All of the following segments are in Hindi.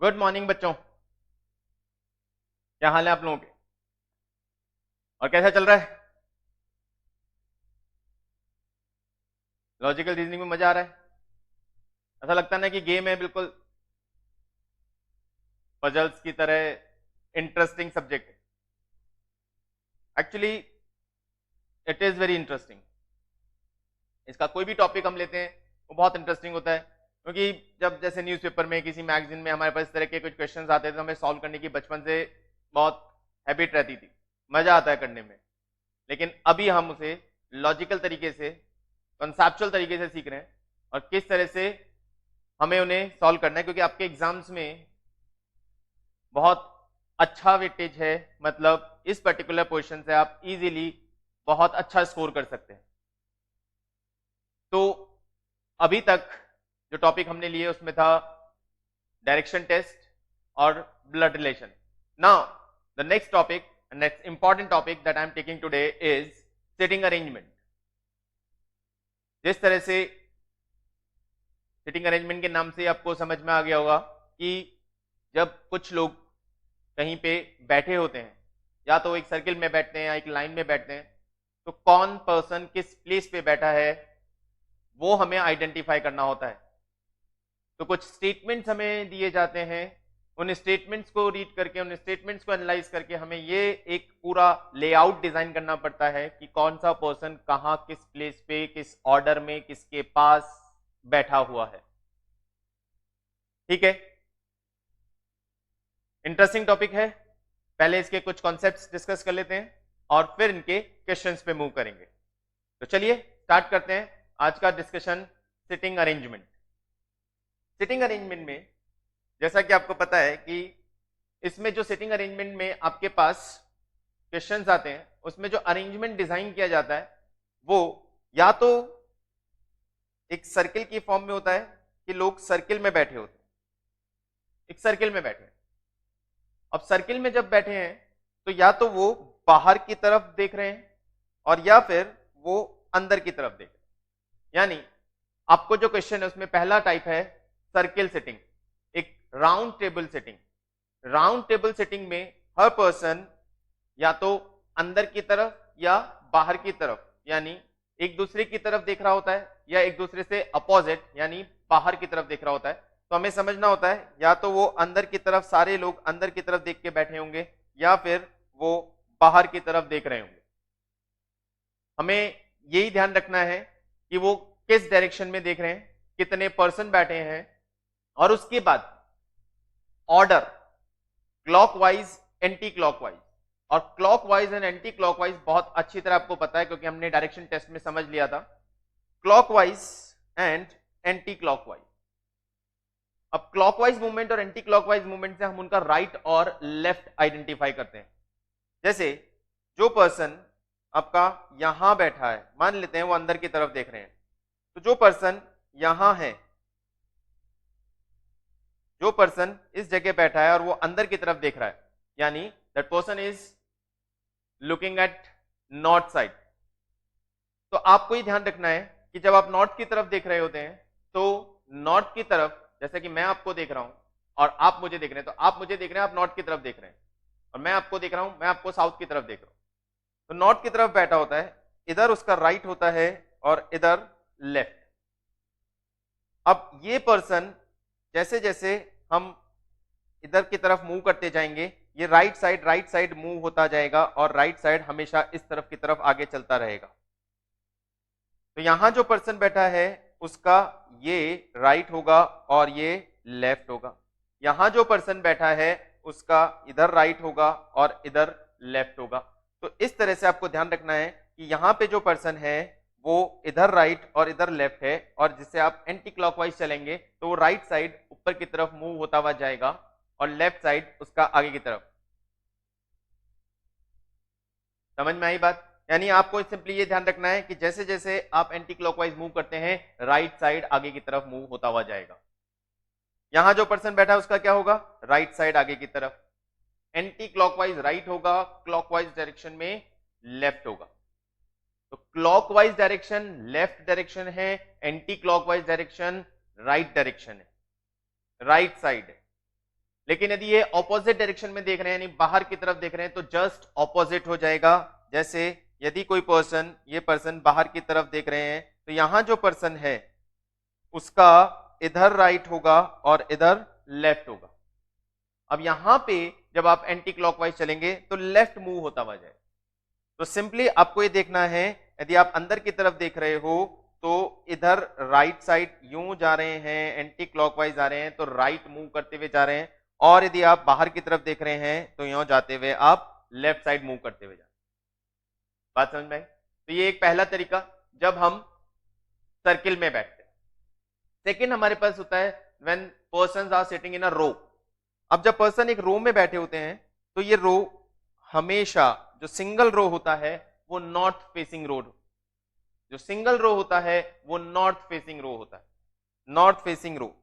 गुड मॉर्निंग बच्चों। क्या हाल है आप लोगों के और कैसा चल रहा है? लॉजिकल रीजनिंग में मजा आ रहा है? ऐसा लगता है ना कि गेम है, बिल्कुल पजल्स की तरह इंटरेस्टिंग सब्जेक्ट है। Actually it is very interesting. इसका कोई भी टॉपिक हम लेते हैं वो बहुत इंटरेस्टिंग होता है, क्योंकि जब जैसे न्यूज़पेपर में किसी मैगजीन में हमारे पास इस तरह के कुछ क्वेश्चंस आते थे तो हमें सॉल्व करने की बचपन से बहुत हैबिट रहती थी, मजा आता है करने में। लेकिन अभी हम उसे लॉजिकल तरीके से, कंसेप्चुअल तरीके से सीख रहे हैं और किस तरह से हमें उन्हें सॉल्व करना है, क्योंकि आपके एग्जाम्स में बहुत अच्छा वेटेज है। मतलब इस पर्टिकुलर पोजीशन से आप इजीली बहुत अच्छा स्कोर कर सकते हैं। तो अभी तक जो टॉपिक हमने लिए उसमें था डायरेक्शन टेस्ट और blood relation. Now the next topic, next important topic that I am taking today is sitting arrangement. जिस तरह से सिटिंग अरेंजमेंट के नाम से आपको समझ में आ गया होगा कि जब कुछ लोग कहीं पे बैठे होते हैं, या तो एक सर्किल में बैठते हैं या एक लाइन में बैठते हैं, तो कौन पर्सन किस प्लेस पे बैठा है वो हमें आइडेंटिफाई करना होता है। तो कुछ स्टेटमेंट्स हमें दिए जाते हैं, उन स्टेटमेंट्स को रीड करके, उन स्टेटमेंट्स को एनालाइज करके हमें ये एक पूरा लेआउट डिजाइन करना पड़ता है कि कौन सा पर्सन कहां, किस प्लेस पे, किस ऑर्डर में, किसके पास बैठा हुआ है। ठीक है, इंटरेस्टिंग टॉपिक है। पहले इसके कुछ कॉन्सेप्ट्स डिस्कस कर लेते हैं और फिर इनके क्वेश्चंस पे मूव करेंगे। तो चलिए स्टार्ट करते हैं आज का discussion, sitting arrangement. Sitting arrangement में जैसा कि आपको पता है कि इसमें जो सिटिंग अरेंजमेंट में आपके पास क्वेश्चंस आते हैं, उसमें जो अरेंजमेंट डिजाइन किया जाता है वो या तो एक सर्किल की फॉर्म में होता है कि लोग सर्किल में बैठे होते हैं, एक सर्किल में बैठे हैं। अब सर्किल में जब बैठे हैं तो या तो वो बाहर की तरफ देख रहे हैं और या फिर वो अंदर की तरफ देख रहे हैं। यानी आपको जो क्वेश्चन है उसमें पहला टाइप है सर्किल सिटिंग, एक round table sitting. Round table sitting में हर पर्सन या तो अंदर की तरफ या बाहर की तरफ, यानी एक दूसरे की तरफ देख रहा होता है, या एक दूसरे से अपोजिट यानी बाहर की तरफ देख रहा होता है। तो हमें समझना होता है या तो वो अंदर की तरफ, सारे लोग अंदर की तरफ देख के बैठे होंगे, या फिर वो बाहर की तरफ देख रहे होंगे। हमें यही ध्यान रखना है कि वो किस डायरेक्शन में देख रहे हैं, कितने पर्सन बैठे हैं, और उसके बाद ऑर्डर क्लॉकवाइज, एंटी क्लॉकवाइज। और क्लॉकवाइज एंड एंटी क्लॉकवाइज बहुत अच्छी तरह आपको पता है, क्योंकि हमने डायरेक्शन टेस्ट में समझ लिया था। Clockwise and anti clockwise. अब क्लॉकवाइज मूवमेंट और एंटी क्लॉकवाइज मूवमेंट से हम उनका राइट और लेफ्ट आइडेंटिफाई करते हैं। जैसे जो पर्सन आपका यहां बैठा है, मान लेते हैं वो अंदर की तरफ देख रहे हैं, तो जो पर्सन यहां है, जो पर्सन इस जगह बैठा है और वो अंदर की तरफ देख रहा है, यानी that person is looking at north side. तो आपको ही ध्यान रखना है कि जब आप नॉर्थ की तरफ देख रहे होते हैं तो नॉर्थ की तरफ, जैसे कि मैं आपको देख रहा हूं और आप मुझे देख रहे हैं, तो आप मुझे देख रहे हैं, आप नॉर्थ की तरफ देख रहे हैं, और मैं आपको देख रहा हूं, मैं आपको साउथ की तरफ देख रहा हूं। तो नॉर्थ की तरफ बैठा होता है, इधर उसका राइट होता है और इधर लेफ्ट। अब ये पर्सन जैसे जैसे हम इधर की तरफ मूव करते जाएंगे, ये राइट साइड मूव होता जाएगा और राइट साइड हमेशा इस तरफ की तरफ आगे चलता रहेगा। तो यहां जो पर्सन बैठा है उसका ये राइट होगा और ये लेफ्ट होगा। यहां जो पर्सन बैठा है उसका इधर राइट होगा और इधर लेफ्ट होगा। तो इस तरह से आपको ध्यान रखना है कि यहां पे जो पर्सन है वो इधर राइट और इधर लेफ्ट है, और जिससे आप एंटी क्लॉकवाइज चलेंगे तो वो राइट साइड ऊपर की तरफ मूव होता हुआ जाएगा और लेफ्ट साइड उसका आगे की तरफ। समझ में आई बात? यानी आपको सिंपली ये ध्यान रखना है कि जैसे जैसे आप एंटी क्लॉकवाइज मूव करते हैं, राइट साइड आगे की तरफ मूव होता हुआ जाएगा। यहां जो पर्सन बैठा है उसका क्या होगा? राइट साइड आगे की तरफ। एंटी क्लॉकवाइज राइट होगा, क्लॉकवाइज डायरेक्शन में लेफ्ट होगा। तो क्लॉकवाइज डायरेक्शन लेफ्ट डायरेक्शन है, anti clockwise direction right direction है, राइट साइड है। लेकिन यदि ये ऑपोजिट डायरेक्शन में देख रहे हैं, यानी बाहर की तरफ देख रहे हैं, तो जस्ट ऑपोजिट हो जाएगा। जैसे यदि कोई पर्सन, ये पर्सन बाहर की तरफ देख रहे हैं, तो यहां जो पर्सन है उसका इधर राइट होगा और इधर लेफ्ट होगा। अब यहां पे जब आप एंटी क्लॉकवाइज चलेंगे तो लेफ्ट मूव होता हुआ जाएगा। तो सिंपली आपको ये देखना है, यदि आप अंदर की तरफ देख रहे हो तो इधर राइट साइड यूं जा रहे हैं, एंटी क्लॉकवाइज जा रहे हैं, तो राइट मूव करते हुए जा रहे हैं। और यदि आप बाहर की तरफ देख रहे हैं तो यूं जाते हुए आप लेफ्ट साइड मूव करते हुए जा रहे हैं। बात समझ में आई? तो ये एक पहला तरीका जब हम सर्किल में बैठते हैं। सेकेंड हमारे पास होता है when persons are sitting in a row. अब जब पर्सन एक रो में बैठे होते हैं तो ये रो हमेशा, जो सिंगल रो होता है वो नॉर्थ फेसिंग रो, जो सिंगल रो होता है वो नॉर्थ फेसिंग रो होता है। नॉर्थ फेसिंग रो,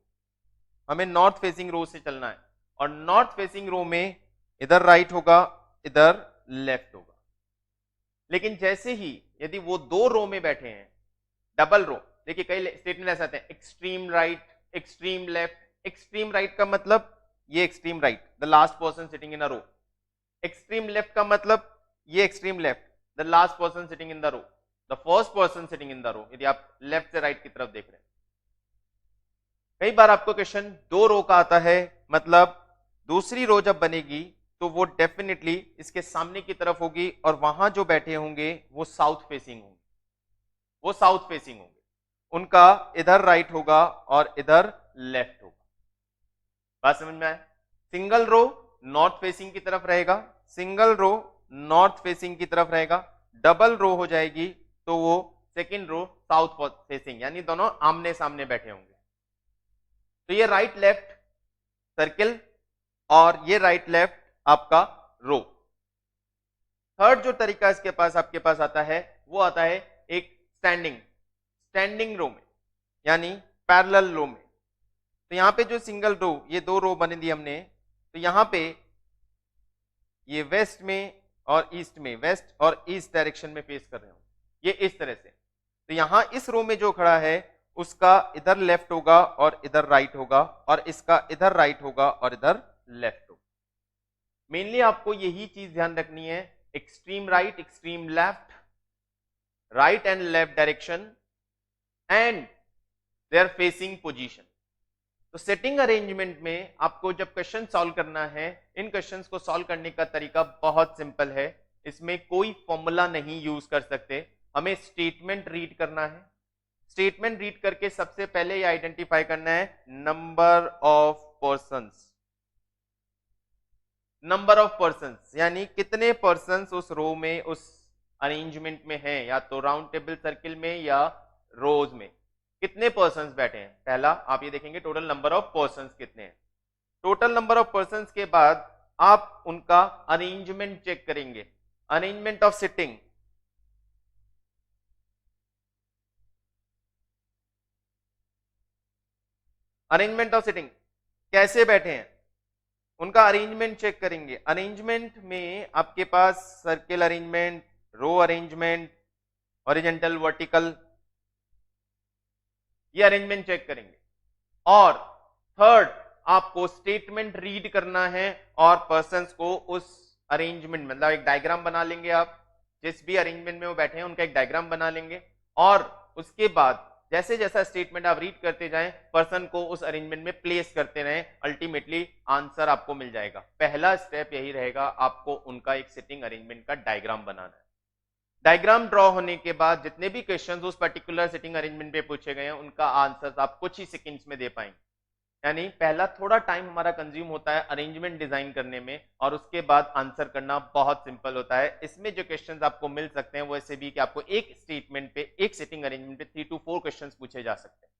हमें नॉर्थ फेसिंग रो से चलना है। और नॉर्थ फेसिंग रो में इधर राइट होगा, इधर लेफ्ट होगा। लेकिन जैसे ही यदि वो दो रो में बैठे हैं, डबल रो, देखिए कई स्टेटमेंट ऐसे आते हैं, extreme right, extreme left. Extreme right का मतलब ये extreme right, the last person sitting in a row. Extreme left का मतलब ये extreme left, the last person sitting in the row, the first person sitting in the row, यदि आप लेफ्ट से राइट की तरफ देख रहे हैं। कई बार आपको क्वेश्चन दो रो का आता है, मतलब दूसरी रो जब बनेगी तो वो डेफिनेटली इसके सामने की तरफ होगी और वहां जो बैठे होंगे वो साउथ फेसिंग होंगे, वो साउथ फेसिंग होंगे, उनका इधर राइट होगा और इधर लेफ्ट होगा। बात समझ में आए? सिंगल रो नॉर्थ फेसिंग की तरफ रहेगा, सिंगल रो नॉर्थ फेसिंग की तरफ रहेगा। डबल रो हो जाएगी तो वो सेकंड रो साउथ फेसिंग, यानी दोनों आमने सामने बैठे होंगे। तो ये राइट लेफ्ट सर्किल और ये राइट लेफ्ट आपका रो। थर्ड जो तरीका इसके पास आपके पास आता है वो आता है एक स्टैंडिंग रो में, यानी पैरेलल रो में। तो यहां पे जो सिंगल रो, ये दो रो बने दी हमने, तो यहां पे ये वेस्ट में और ईस्ट में, वेस्ट और ईस्ट डायरेक्शन में फेस कर रहे हो, ये इस तरह से। तो यहां इस रो में जो खड़ा है उसका इधर लेफ्ट होगा और इधर राइट होगा, और इसका इधर राइट होगा और इधर लेफ्ट होगा। मेनली आपको यही चीज ध्यान रखनी है, extreme right, extreme left, right and left direction and their facing position. तो सेटिंग अरेंजमेंट में आपको जब क्वेश्चन सॉल्व करना है, इन क्वेश्चंस को सॉल्व करने का तरीका बहुत सिंपल है। इसमें कोई फॉर्मूला नहीं यूज कर सकते, हमें स्टेटमेंट रीड करना है। स्टेटमेंट रीड करके सबसे पहले ये आइडेंटिफाई करना है number of persons. Number of persons यानी कितने पर्संस उस रो में, उस अरेंजमेंट में हैं, या तो राउंड टेबल सर्किल में या रोज में कितने पर्संस बैठे हैं। पहला आप ये देखेंगे टोटल नंबर ऑफ पर्संस कितने हैं। टोटल नंबर ऑफ पर्संस के बाद आप उनका अरेंजमेंट चेक करेंगे, arrangement of sitting. Arrangement of sitting कैसे बैठे हैं उनका अरेंजमेंट चेक करेंगे। अरेंजमेंट में आपके पास सर्किल अरेंजमेंट, रो अरेंजमेंट, हॉरिजॉन्टल, वर्टिकल, ये अरेंजमेंट चेक करेंगे। और थर्ड आपको स्टेटमेंट रीड करना है और पर्संस को उस अरेंजमेंट, मतलब एक डायग्राम बना लेंगे। आप जिस भी अरेंजमेंट में वो बैठे हैं उनका एक डायग्राम बना लेंगे, और उसके बाद जैसे जैसा स्टेटमेंट आप रीड करते जाएं, पर्सन को उस अरेंजमेंट में प्लेस करते रहें, अल्टीमेटली आंसर आपको मिल जाएगा। पहला स्टेप यही रहेगा, आपको उनका एक सिटिंग अरेंजमेंट का डायग्राम बनाना है। डायग्राम ड्रॉ होने के बाद जितने भी क्वेश्चंस उस पर्टिकुलर सिटिंग अरेंजमेंट पे पूछे गए हैं उनका आंसर आप कुछ ही सेकंड्स में दे पाएंगे। यानी पहला थोड़ा टाइम हमारा कंज्यूम होता है अरेंजमेंट डिजाइन करने में, और उसके बाद आंसर करना बहुत सिंपल होता है। इसमें जो क्वेश्चंस आपको मिल सकते हैं वो ऐसे भी कि आपको एक स्टेटमेंट पे, एक सिटिंग अरेंजमेंट पे 3 to 4 क्वेश्चंस पूछे जा सकते हैं।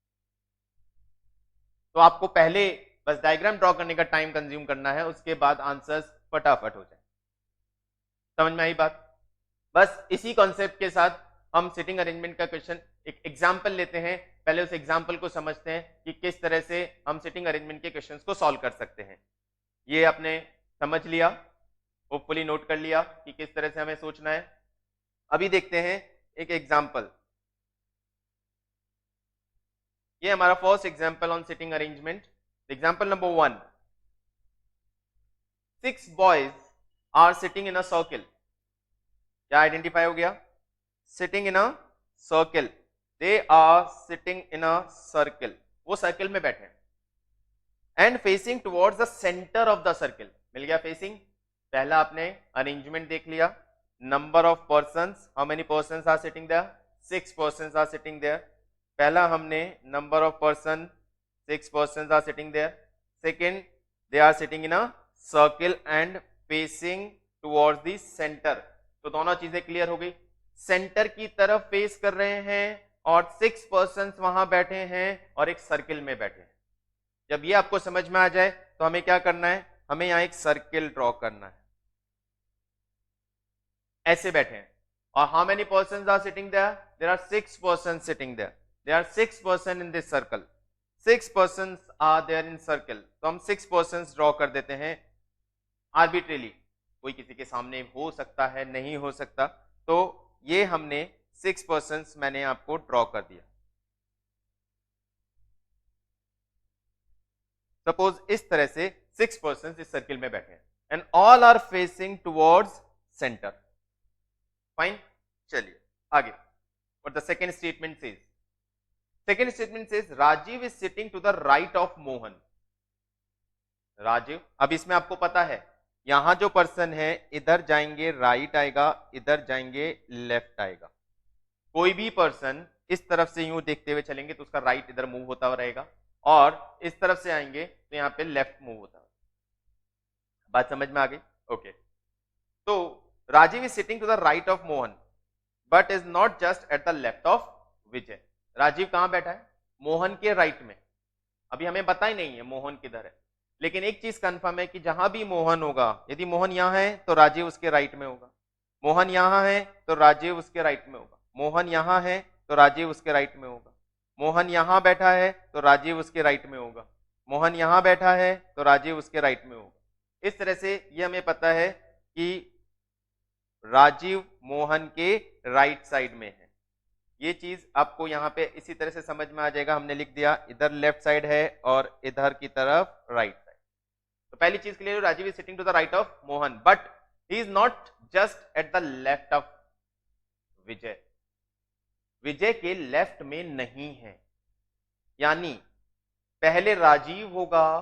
तो आपको पहले बस डायग्राम ड्रॉ करने का टाइम कंज्यूम करना है, उसके बाद आंसर्स फटाफट हो जाए। समझ में आई बात? बस इसी कॉन्सेप्ट के साथ हम सिटिंग अरेंजमेंट का क्वेश्चन एक एग्जांपल लेते हैं। पहले उस एग्जांपल को समझते हैं कि किस तरह से हम सिटिंग अरेंजमेंट के क्वेश्चंस को सॉल्व कर सकते हैं। ये आपने समझ लिया, होपफुली नोट कर लिया कि किस तरह से हमें सोचना है। अभी देखते हैं एक एग्जांपल। ये हमारा first example on sitting arrangement. Example number 1, 6 boys are sitting in a circle. क्या आइडेंटिफाई हो गया? Sitting in a circle. They are sitting in a circle. वो सर्कल में बैठे हैं. And facing towards the center of the circle. मिल गया facing. पहला आपने अरेंजमेंट देख लिया. Number of persons. How many persons are sitting there? 6 persons are sitting there. पहला हमने number of person 6 persons are sitting there. Second, they are sitting in a circle and facing towards the center. तो दोनों चीजें क्लियर हो गई. सेंटर की तरफ फेस कर रहे हैं और 6 पर्सन्स वहां बैठे हैं और एक सर्किल में बैठे हैं. जब ये आपको समझ में आ जाए तो हमें क्या करना है? हमें यहां एक सर्किल ड्रॉ करना है. ऐसे बैठे हैं और how many persons are sitting there? There are 6 persons sitting there. There are 6 person in this circle. 6 persons are there in circle. तो हम 6 पर्सन्स ड्रॉ कर देते हैं आर्बिट्रेली. कोई किसी के सामने हो सकता है, नहीं हो सकता. तो ये हमने 6 पर्सन्स मैंने आपको ड्रॉ कर दिया. सपोज इस तरह से 6 पर्सन्स इस सर्किल में बैठे हैं and all are facing towards centre. Fine. चलिए आगे. और the second statement says, second statement says Rajiv is sitting to the right of Mohan. Rajiv, अब इसमें आपको पता है यहां जो पर्सन है इधर जाएंगे राइट आएगा, इधर जाएंगे लेफ्ट आएगा. कोई भी पर्सन इस तरफ से यूं देखते हुए चलेंगे तो उसका राइट इधर मूव होता हुआ रहेगा और इस तरफ से आएंगे तो यहां पे लेफ्ट मूव होता है. बात समझ में आ गई? ओके. तो Rajiv is sitting to the right of Mohan but is not just at the left of Vijay. Rajiv कहां बैठा है? मोहन के राइट में. अभी हमें पता ही नहीं है मोहन किधर है, लेकिन एक चीज कंफर्म है कि जहां भी मोहन होगा, यदि मोहन यहां है तो राजीव उसके राइट में होगा. मोहन यहां है तो राजीव उसके राइट में होगा. मोहन यहां है तो राजीव उसके राइट में होगा. मोहन यहां बैठा है तो राजीव उसके राइट में होगा. मोहन यहां बैठा है तो राजीव उसके राइट में होगा. इस तरह से ये हमें पता है कि राजीव मोहन के राइट साइड में है. ये चीज आपको यहाँ पे इसी तरह से समझ में आ जाएगा. हमने लिख दिया इधर लेफ्ट साइड है और इधर की तरफ राइट साइड. तो पहली चीज के लिए Rajiv is sitting to the right of Mohan but he is not just at the left of Vijay. Vijay के लेफ्ट में नहीं है. यानी पहले राजीव होगा,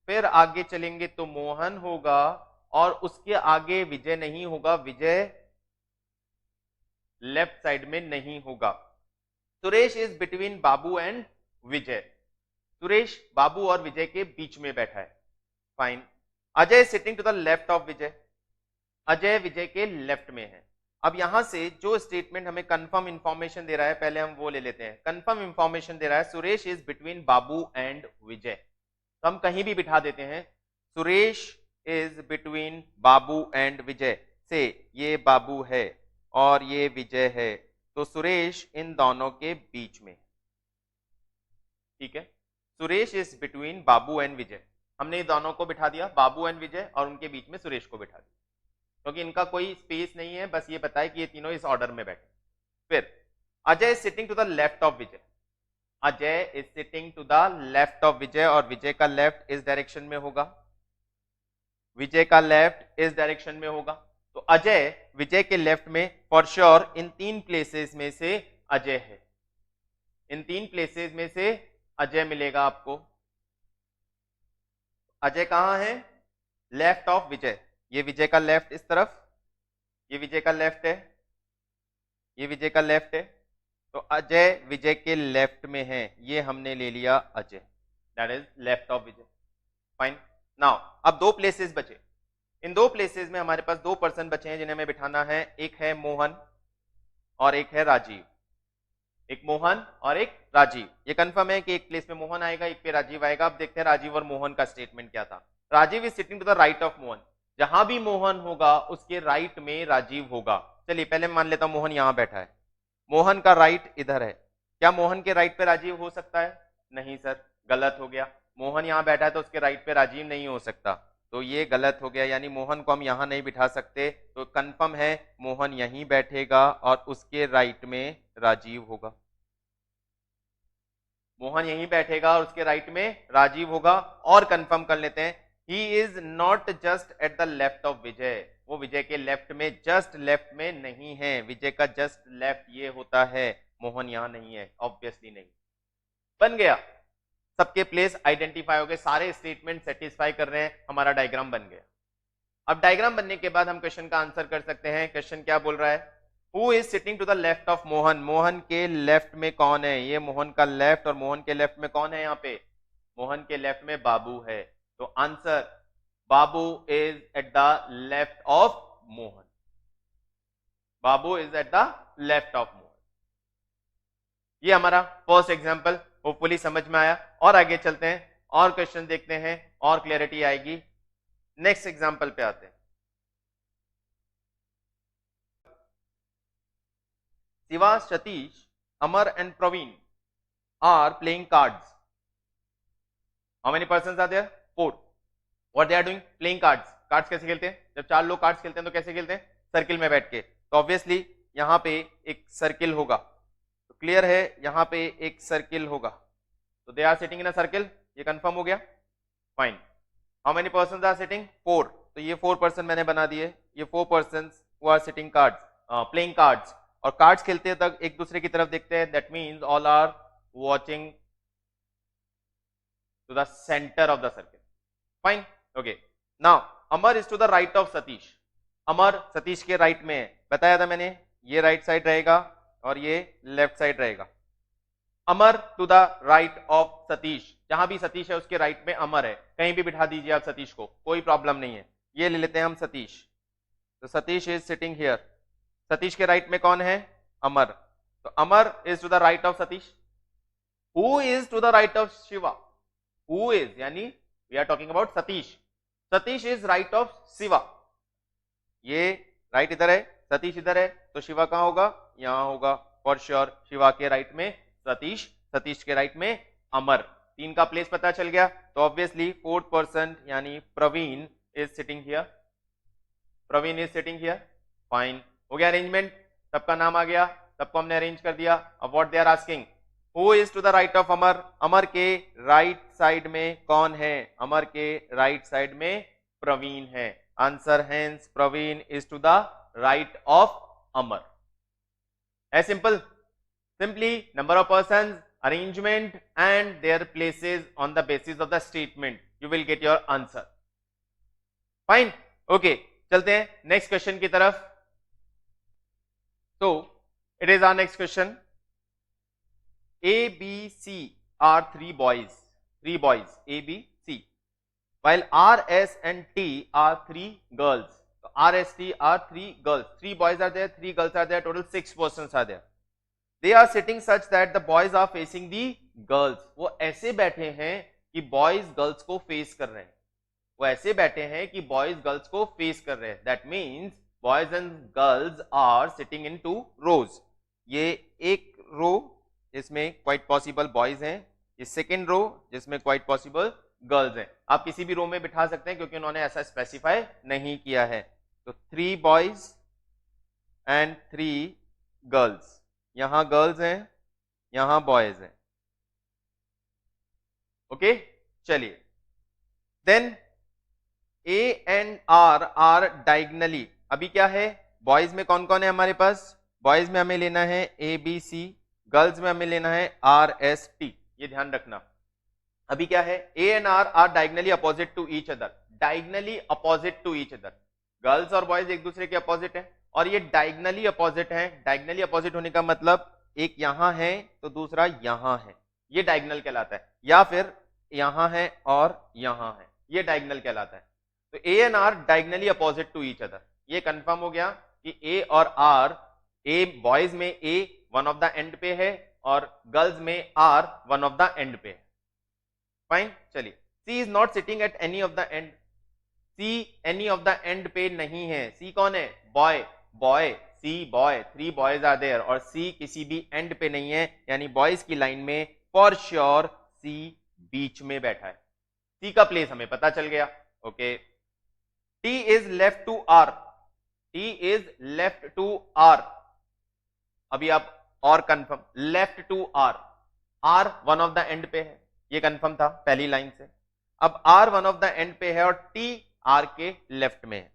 फिर आगे चलेंगे तो मोहन होगा और उसके आगे विजय नहीं होगा. विजय लेफ्ट साइड में नहीं होगा. Suresh is between Babu and Vijay. Suresh Babu और विजय के बीच में बैठा है. Fine. Ajay sitting to the left of Vijay. Ajay Vijay के लेफ्ट में है. अब यहां से जो स्टेटमेंट हमें कंफर्म इंफॉर्मेशन दे रहा है पहले हम वो ले लेते हैं. कंफर्म इंफॉर्मेशन दे रहा है Suresh is between Babu and Vijay. तो हम कहीं भी बिठा देते हैं Suresh is between Babu and Vijay. से ये बाबू है और ये विजय है, तो सुरेश इन दोनों के बीच में. ठीक है. Suresh is between Babu and Vijay. हमने दोनों को बिठा दिया, बाबू एंड विजय, और उनके बीच में सुरेश को बिठा दिया क्योंकि इनका कोई स्पेस नहीं है. बस ये बताए कि ये तीनों इस ऑर्डर में बैठे. फिर Ajay is sitting to the left of Vijay. Ajay is sitting to the left of Vijay और विजय का लेफ्ट इस डायरेक्शन में होगा. विजय का लेफ्ट इस डायरेक्शन में होगा. तो अजय विजय के लेफ्ट में फॉर श्योर इन 3 प्लेसेस में से अजय है. इन 3 प्लेसेस में से अजय मिलेगा आपको. अजय कहां है? लेफ्ट ऑफ विजय. ये विजय का लेफ्ट इस तरफ, ये विजय का लेफ्ट है, ये विजय का लेफ्ट है. तो अजय विजय के लेफ्ट में है. ये हमने ले लिया Ajay, that is left of Vijay. Fine. Now अब 2 प्लेसेस बचे. इन 2 प्लेसेस में हमारे पास 2 पर्सन बचे हैं जिन्हें हमें बिठाना है. एक है मोहन और एक है राजीव. एक मोहन और एक राजीव. ये कंफर्म है कि एक प्लेस में मोहन आएगा, एक पे राजीव आएगा. अब देखते हैं राजीव और मोहन का स्टेटमेंट क्या था. Rajiv is sitting to the right of Mohan. जहां भी मोहन होगा उसके राइट में राजीव होगा. चलिए पहले मान लेता हूं मोहन यहां बैठा है. मोहन का राइट इधर है. क्या मोहन के राइट पे राजीव हो सकता है? नहीं सर, गलत हो गया. मोहन यहां बैठा है तो उसके राइट पे राजीव नहीं हो सकता. तो ये गलत हो गया. यानी मोहन को हम यहां नहीं बिठा सकते. तो कंफर्म है मोहन यहीं बैठेगा और उसके राइट में राजीव होगा. मोहन यहीं बैठेगा और उसके राइट में राजीव होगा. और कंफर्म कर लेते हैं he is not just at the left of Vijay, वो विजय के लेफ्ट में, जस्ट लेफ्ट में नहीं है, विजय का जस्ट लेफ्ट ये होता है, मोहन यहां नहीं है, ऑब्वियसली नहीं। बन गया, सबके प्लेस आइडेंटिफाई हो गए, सारे स्टेटमेंट सेटिस्फाई कर रहे हैं, हमारा डायग्राम बन गया। अब डायग्राम बनने के बाद हम क्वेश्चन का आंसर कर सकते हैं। क्वेश्चन क्या बोल रहा है, who is sitting to the left of Mohan, Mohan के लेफ्ट में कौन है, ये मोहन का लेफ्ट, और मोहन के लेफ्ट में कौन है, यहाँ पे मोहन के लेफ्ट में बाबू है, तो answer Babu is eight the left of Mohan, Babu is eight the left of Mohan. ये हमारा फर्स्ट एग्जांपल होपफुली समझ में आया, और आगे चलते हैं और क्वेश्चन देखते हैं और क्लैरिटी आएगी। नेक्स्ट एग्जांपल पे आते हैं। Shiva, Satish, Amar and Praveen are playing cards. How many persons are there, 4। What they are doing, playing cards. Cards कैसे खेलते हैं, जब 4 लोग कार्ड्स खेलते हैं तो कैसे खेलते हैं, सर्किल में बैठ के, तो ऑब्वियसली यहां पे एक सर्किल होगा, तो क्लियर है यहां पे एक सर्किल होगा, तो they are sitting in a circle, ये कंफर्म हो गया, fine. How many persons are sitting, 4, तो ये 4 पर्सन मैंने बना दिए, ये 4 persons who are sitting cards, playing cards, और कार्ड्स खेलते तक एक दूसरे की तरफ देखते हैं, that means all are watching to the centre of the circle, fine, okay. Now Amar is to the right of Satish, Amar Satish के राइट में है, बताया था मैंने, ये राइट साइड रहेगा और ये लेफ्ट साइड रहेगा। Amar to the right of Satish, जहां भी सतीश है उसके राइट में अमर है, कहीं भी बिठा दीजिए आप सतीश को, कोई प्रॉब्लम नहीं है। ये ले लेते हैं हम सतीश, तो Satish is sitting here, Satish के राइट में कौन है, अमर, तो Amar is to the right of Satish. Who is to the right of Shiva, who is यानी we are talking about Satish, Satish is right of Shiva, ये राइट इधर है, सतीश इधर है, तो शिवा कहां होगा, यहां होगा फॉर श्योर, शिवा के राइट में सतीश, सतीश के राइट में अमर, 3 का प्लेस पता चल गया, तो ऑब्वियसली 4th पर्सन यानी Praveen is sitting here, Praveen is sitting here, fine, हो गया अरेंजमेंट, सबका नाम आ गया, सबको हमने अरेंज कर दिया। अब what they are asking, who is to the right of Amar, Amar के राइट साइड में कौन है, अमर के राइट साइड में प्रवीण है, answer hence Praveen is to the right of Amar, है simple, simply number of persons, arrangement and their places on the basis of the statement you will get your answer, fine, okay। चलते हैं नेक्स्ट क्वेश्चन की तरफ, तो it is our next question, A, B, C are 3 boys, A, B, C, while R, S and T are 3 girls, so R, S, T are 3 girls, 3 boys are there, 3 girls are there, total 6 persons are there, they are sitting such that the boys are facing the girls, वो ऐसे बैठे हैं कि बॉयज गर्ल्स को फेस कर रहे हैं, वो ऐसे बैठे हैं कि बॉयज गर्ल्स को फेस कर रहे हैं, that means boys and girls are sitting in 2 rows, ये एक रो जिसमें क्वाइट पॉसिबल बॉयज हैं, ये सेकेंड रो जिसमें क्वाइट पॉसिबल गर्ल्स हैं, आप किसी भी रो में बिठा सकते हैं क्योंकि उन्होंने ऐसा स्पेसिफाई नहीं किया है, तो 3 बॉयज एंड 3 गर्ल्स, यहां गर्ल्स हैं यहां बॉयज हैं, ओके, चलिए, then A and R are diagonally, अभी क्या है, बॉयज में कौन कौन है हमारे पास, बॉयज में हमें लेना है ए बी सी, गर्ल्स में हमें लेना है आर एस टी, ये ध्यान रखना, अभी क्या है, A and R are diagonally opposite to each other, diagonally opposite to each other, girls और बॉयज एक दूसरे के अपोजिट है, और ये डायगनली अपोजिट है, डायगनली अपोजिट होने का मतलब एक यहां है तो दूसरा यहां है, ये डायगनल कहलाता है, या फिर यहां है और यहां है, ये डायगनल कहलाता है, तो A and R diagonally opposite to each other, ये कंफर्म हो गया कि ए और आर, ए बॉयज में A one of the end पे है और गर्ल्स में R one of the end पे है, फाइन, चलिए, C is not sitting at any of the end, C any of the end पे नहीं है, सी कौन है, boy, boy, C boy, 3 boys are there, और सी किसी भी एंड पे नहीं है, यानी बॉयज की लाइन में फॉर श्योर सी बीच में बैठा है, सी का प्लेस हमें पता चल गया, okay. T is left to R, T is left to R, अभी आप और confirm, left to R, R one of the end पे है, ये कंफर्म था पहली लाइन से, अब R one of the end पे है और T R के लेफ्ट में है।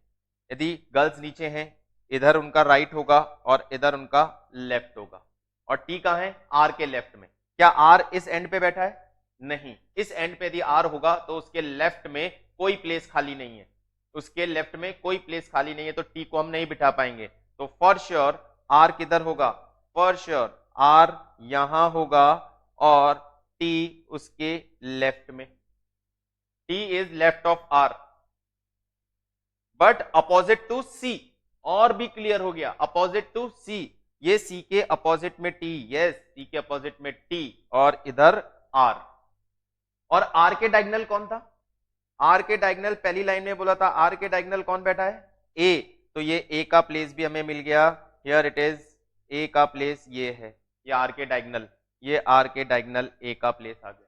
यदि गर्ल्स नीचे हैं, इधर उनका राइट होगा और इधर उनका लेफ्ट होगा, और T कहां है? R के लेफ्ट में। क्या R इस एंड पे बैठा है? नहीं। इस एंड पे यदि R होगा तो उसके लेफ्ट में कोई प्लेस खाली नहीं है, उसके लेफ्ट में कोई प्लेस खाली नहीं है, तो T को हम नहीं बिठा पाएंगे। तो फॉर श्योर R किधर होगा? फॉर श्योर R यहां होगा और T उसके लेफ्ट में। T is left of R but opposite to C। और भी क्लियर हो गया, अपोजिट टू C। ये C के अपोजिट में T, यस C के अपोजिट में T और इधर R। और R के डायगोनल कौन था? R के डायगोनल पहली लाइन में बोला था, R के डायगोनल कौन बैठा है? A। तो ये A का प्लेस भी हमें मिल गया, हियर इट इज A का प्लेस ये है, ये R के डायगोनल, ये R के डायगोनल A का प्लेस आ गया।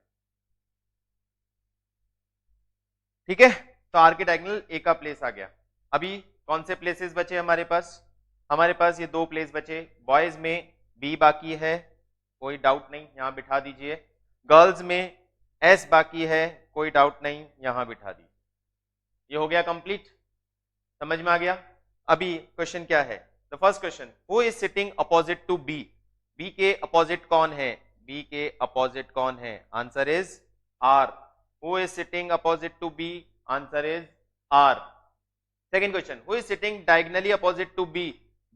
ठीक है, तो R के डायगोनल A का प्लेस आ गया। अभी कौन से प्लेसेस बचे हमारे पास? हमारे पास ये दो प्लेस बचे। बॉयज में B बाकी है, कोई डाउट नहीं, यहां बिठा दीजिए। गर्ल्स में S बाकी है, कोई डाउट नहीं, यहां बिठा दीजिए। ये हो गया कंप्लीट, समझ में आ गया। अभी क्वेश्चन क्या है? The first question, who is sitting opposite to B? B के अपोजिट कौन है? B के अपोजिट कौन है? Answer is R। Who is sitting opposite to B? Answer is R. Second question, who is sitting diagonally opposite to B?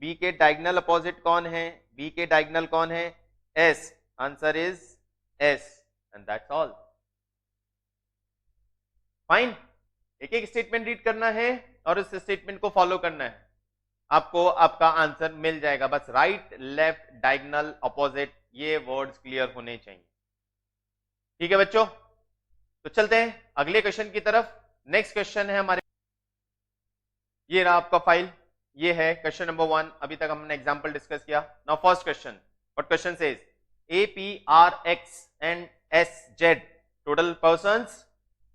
B के diagonal opposite कौन है? B के diagonal कौन है? S. Answer is S. And that's all. Fine. एक एक स्टेटमेंट रीड करना है और इस स्टेटमेंट को फॉलो करना है, आपको आपका आंसर मिल जाएगा। बस राइट, लेफ्ट, डायगोनल, अपोजिट, ये वर्ड्स क्लियर होने चाहिए। ठीक है बच्चों, तो चलते हैं अगले क्वेश्चन की तरफ। नेक्स्ट क्वेश्चन है हमारे, ये रहा आपका फाइल, ये है क्वेश्चन नंबर 1। अभी तक हमने एग्जांपल डिस्कस किया। Now first question, what question says? APRX and SZ, total persons,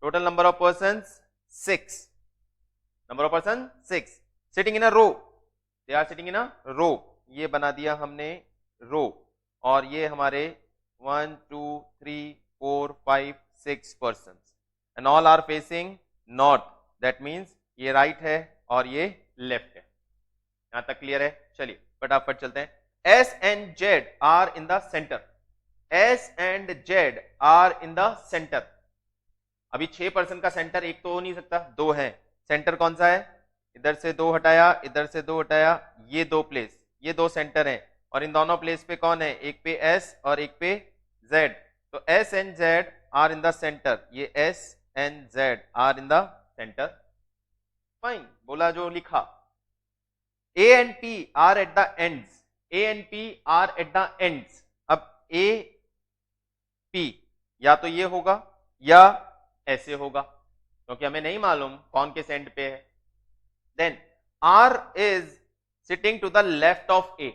total number of persons 6, number of person 6, sitting in a row, they are sitting in a row. ये बना दिया हमने रो, और ये हमारे 1 2 3 4 5 6 persons and all are facing north, that means ये राइट है और ये लेफ्ट है। यहां तक क्लियर है? चलिए फटाफट चलते हैं। S and Z are in the center, S and Z are in the center। अभी 6 पर्सन का सेंटर एक तो हो नहीं सकता, दो है। सेंटर कौन सा है? इधर से दो हटाया, इधर से दो हटाया, ये दो प्लेस, ये दो सेंटर हैं, और इन दोनों प्लेस पे कौन है? एक पे S और एक पे Z। तो S and Z are in the center, ये S and Z are in the center। Fine, बोला जो लिखा। A and P are at the ends, A and P are at the ends। अब A P या तो ये होगा या ऐसे होगा, क्योंकि हमें नहीं मालूम कौन के सेंड पे है। Then R is sitting to the left of A,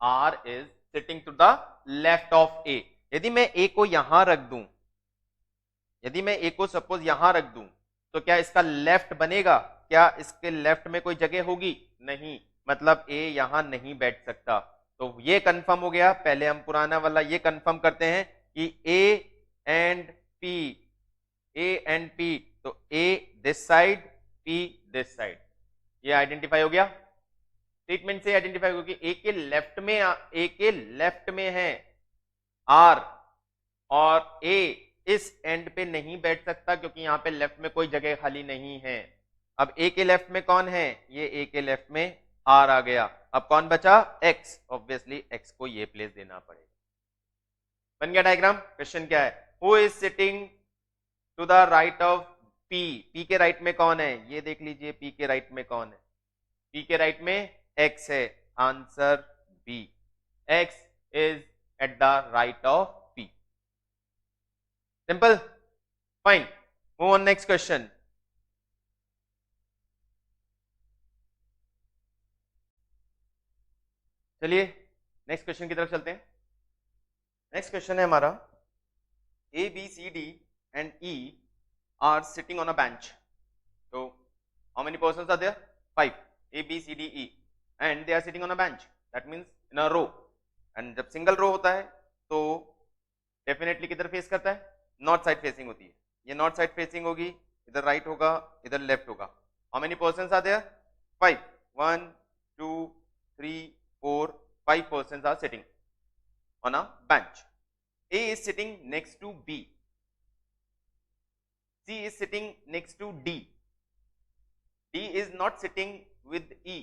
R is sitting to the left of A। यदि मैं A को यहां रख दूं, यदि मैं A को सपोज यहां रख दूं, तो क्या इसका लेफ्ट बनेगा? क्या इसके लेफ्ट में कोई जगह होगी? नहीं, मतलब A यहां नहीं बैठ सकता। तो ये कंफर्म हो गया। पहले हम पुराना वाला ये कंफर्म करते हैं कि A and P, A and P, तो A this side, P this side, ये आइडेंटिफाई हो गया। स्टेटमेंट से आइडेंटिफाई होगी। A के लेफ्ट में, A के लेफ्ट में है R, और A इस एंड पे नहीं बैठ सकता क्योंकि यहां पे लेफ्ट में कोई जगह खाली नहीं है। अब A के लेफ्ट में कौन है? ये A के लेफ्ट में R आ गया। अब कौन बचा? X। ऑब्वियसली X को ये प्लेस देना पड़ेगा। बन गया डायग्राम। क्वेश्चन क्या है? Who is sitting to the right of P? P के राइट में कौन है? ये देख लीजिए, P के राइट में कौन है? P के राइट में X है। Answer B, X is at the right of P। Simple, fine, move on next question. चलिए नेक्स्ट क्वेश्चन की तरफ चलते हैं। नेक्स्ट क्वेश्चन है हमारा, A, B, C, D and E are sitting on a bench. So how many persons are there? 5. A, B, C, D, E, and they are sitting on a bench. That means in a row. And जब सिंगल रो होता है तो डेफिनेटली किधर फेस करता है? नॉर्थ साइड फेसिंग होती है। ये नॉर्थ साइड फेसिंग होगी, इधर राइट होगा, इधर लेफ्ट होगा. How many persons are there? 5. 1 2 3 4 5 persons are sitting on a bench. A is sitting next to B. C is sitting next to D. D is not sitting with E,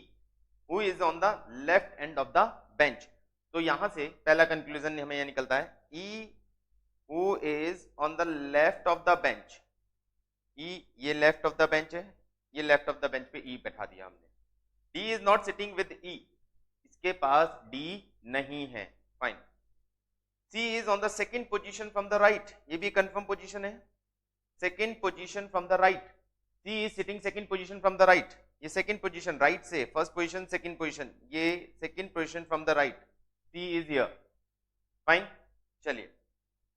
who is on the left end of the bench. तो यहां से पहला कंक्लूजन हमें यह निकलता है, E who is on the left of the bench. E ये लेफ्ट ऑफ द बेंच है, ये लेफ्ट ऑफ द बेंच पे E बैठा दिया हमने. D is not sitting with E, इसके पास D नहीं है. Fine. C is on the second position from the right. ये भी कंफर्म पोजीशन है. Second position from the right. C is sitting second position from the right. ये सेकेंड पोजीशन राइट से, फर्स्ट पोजीशन सेकेंड पोजीशन, ये second position from the right. C is here. Fine. चलिए.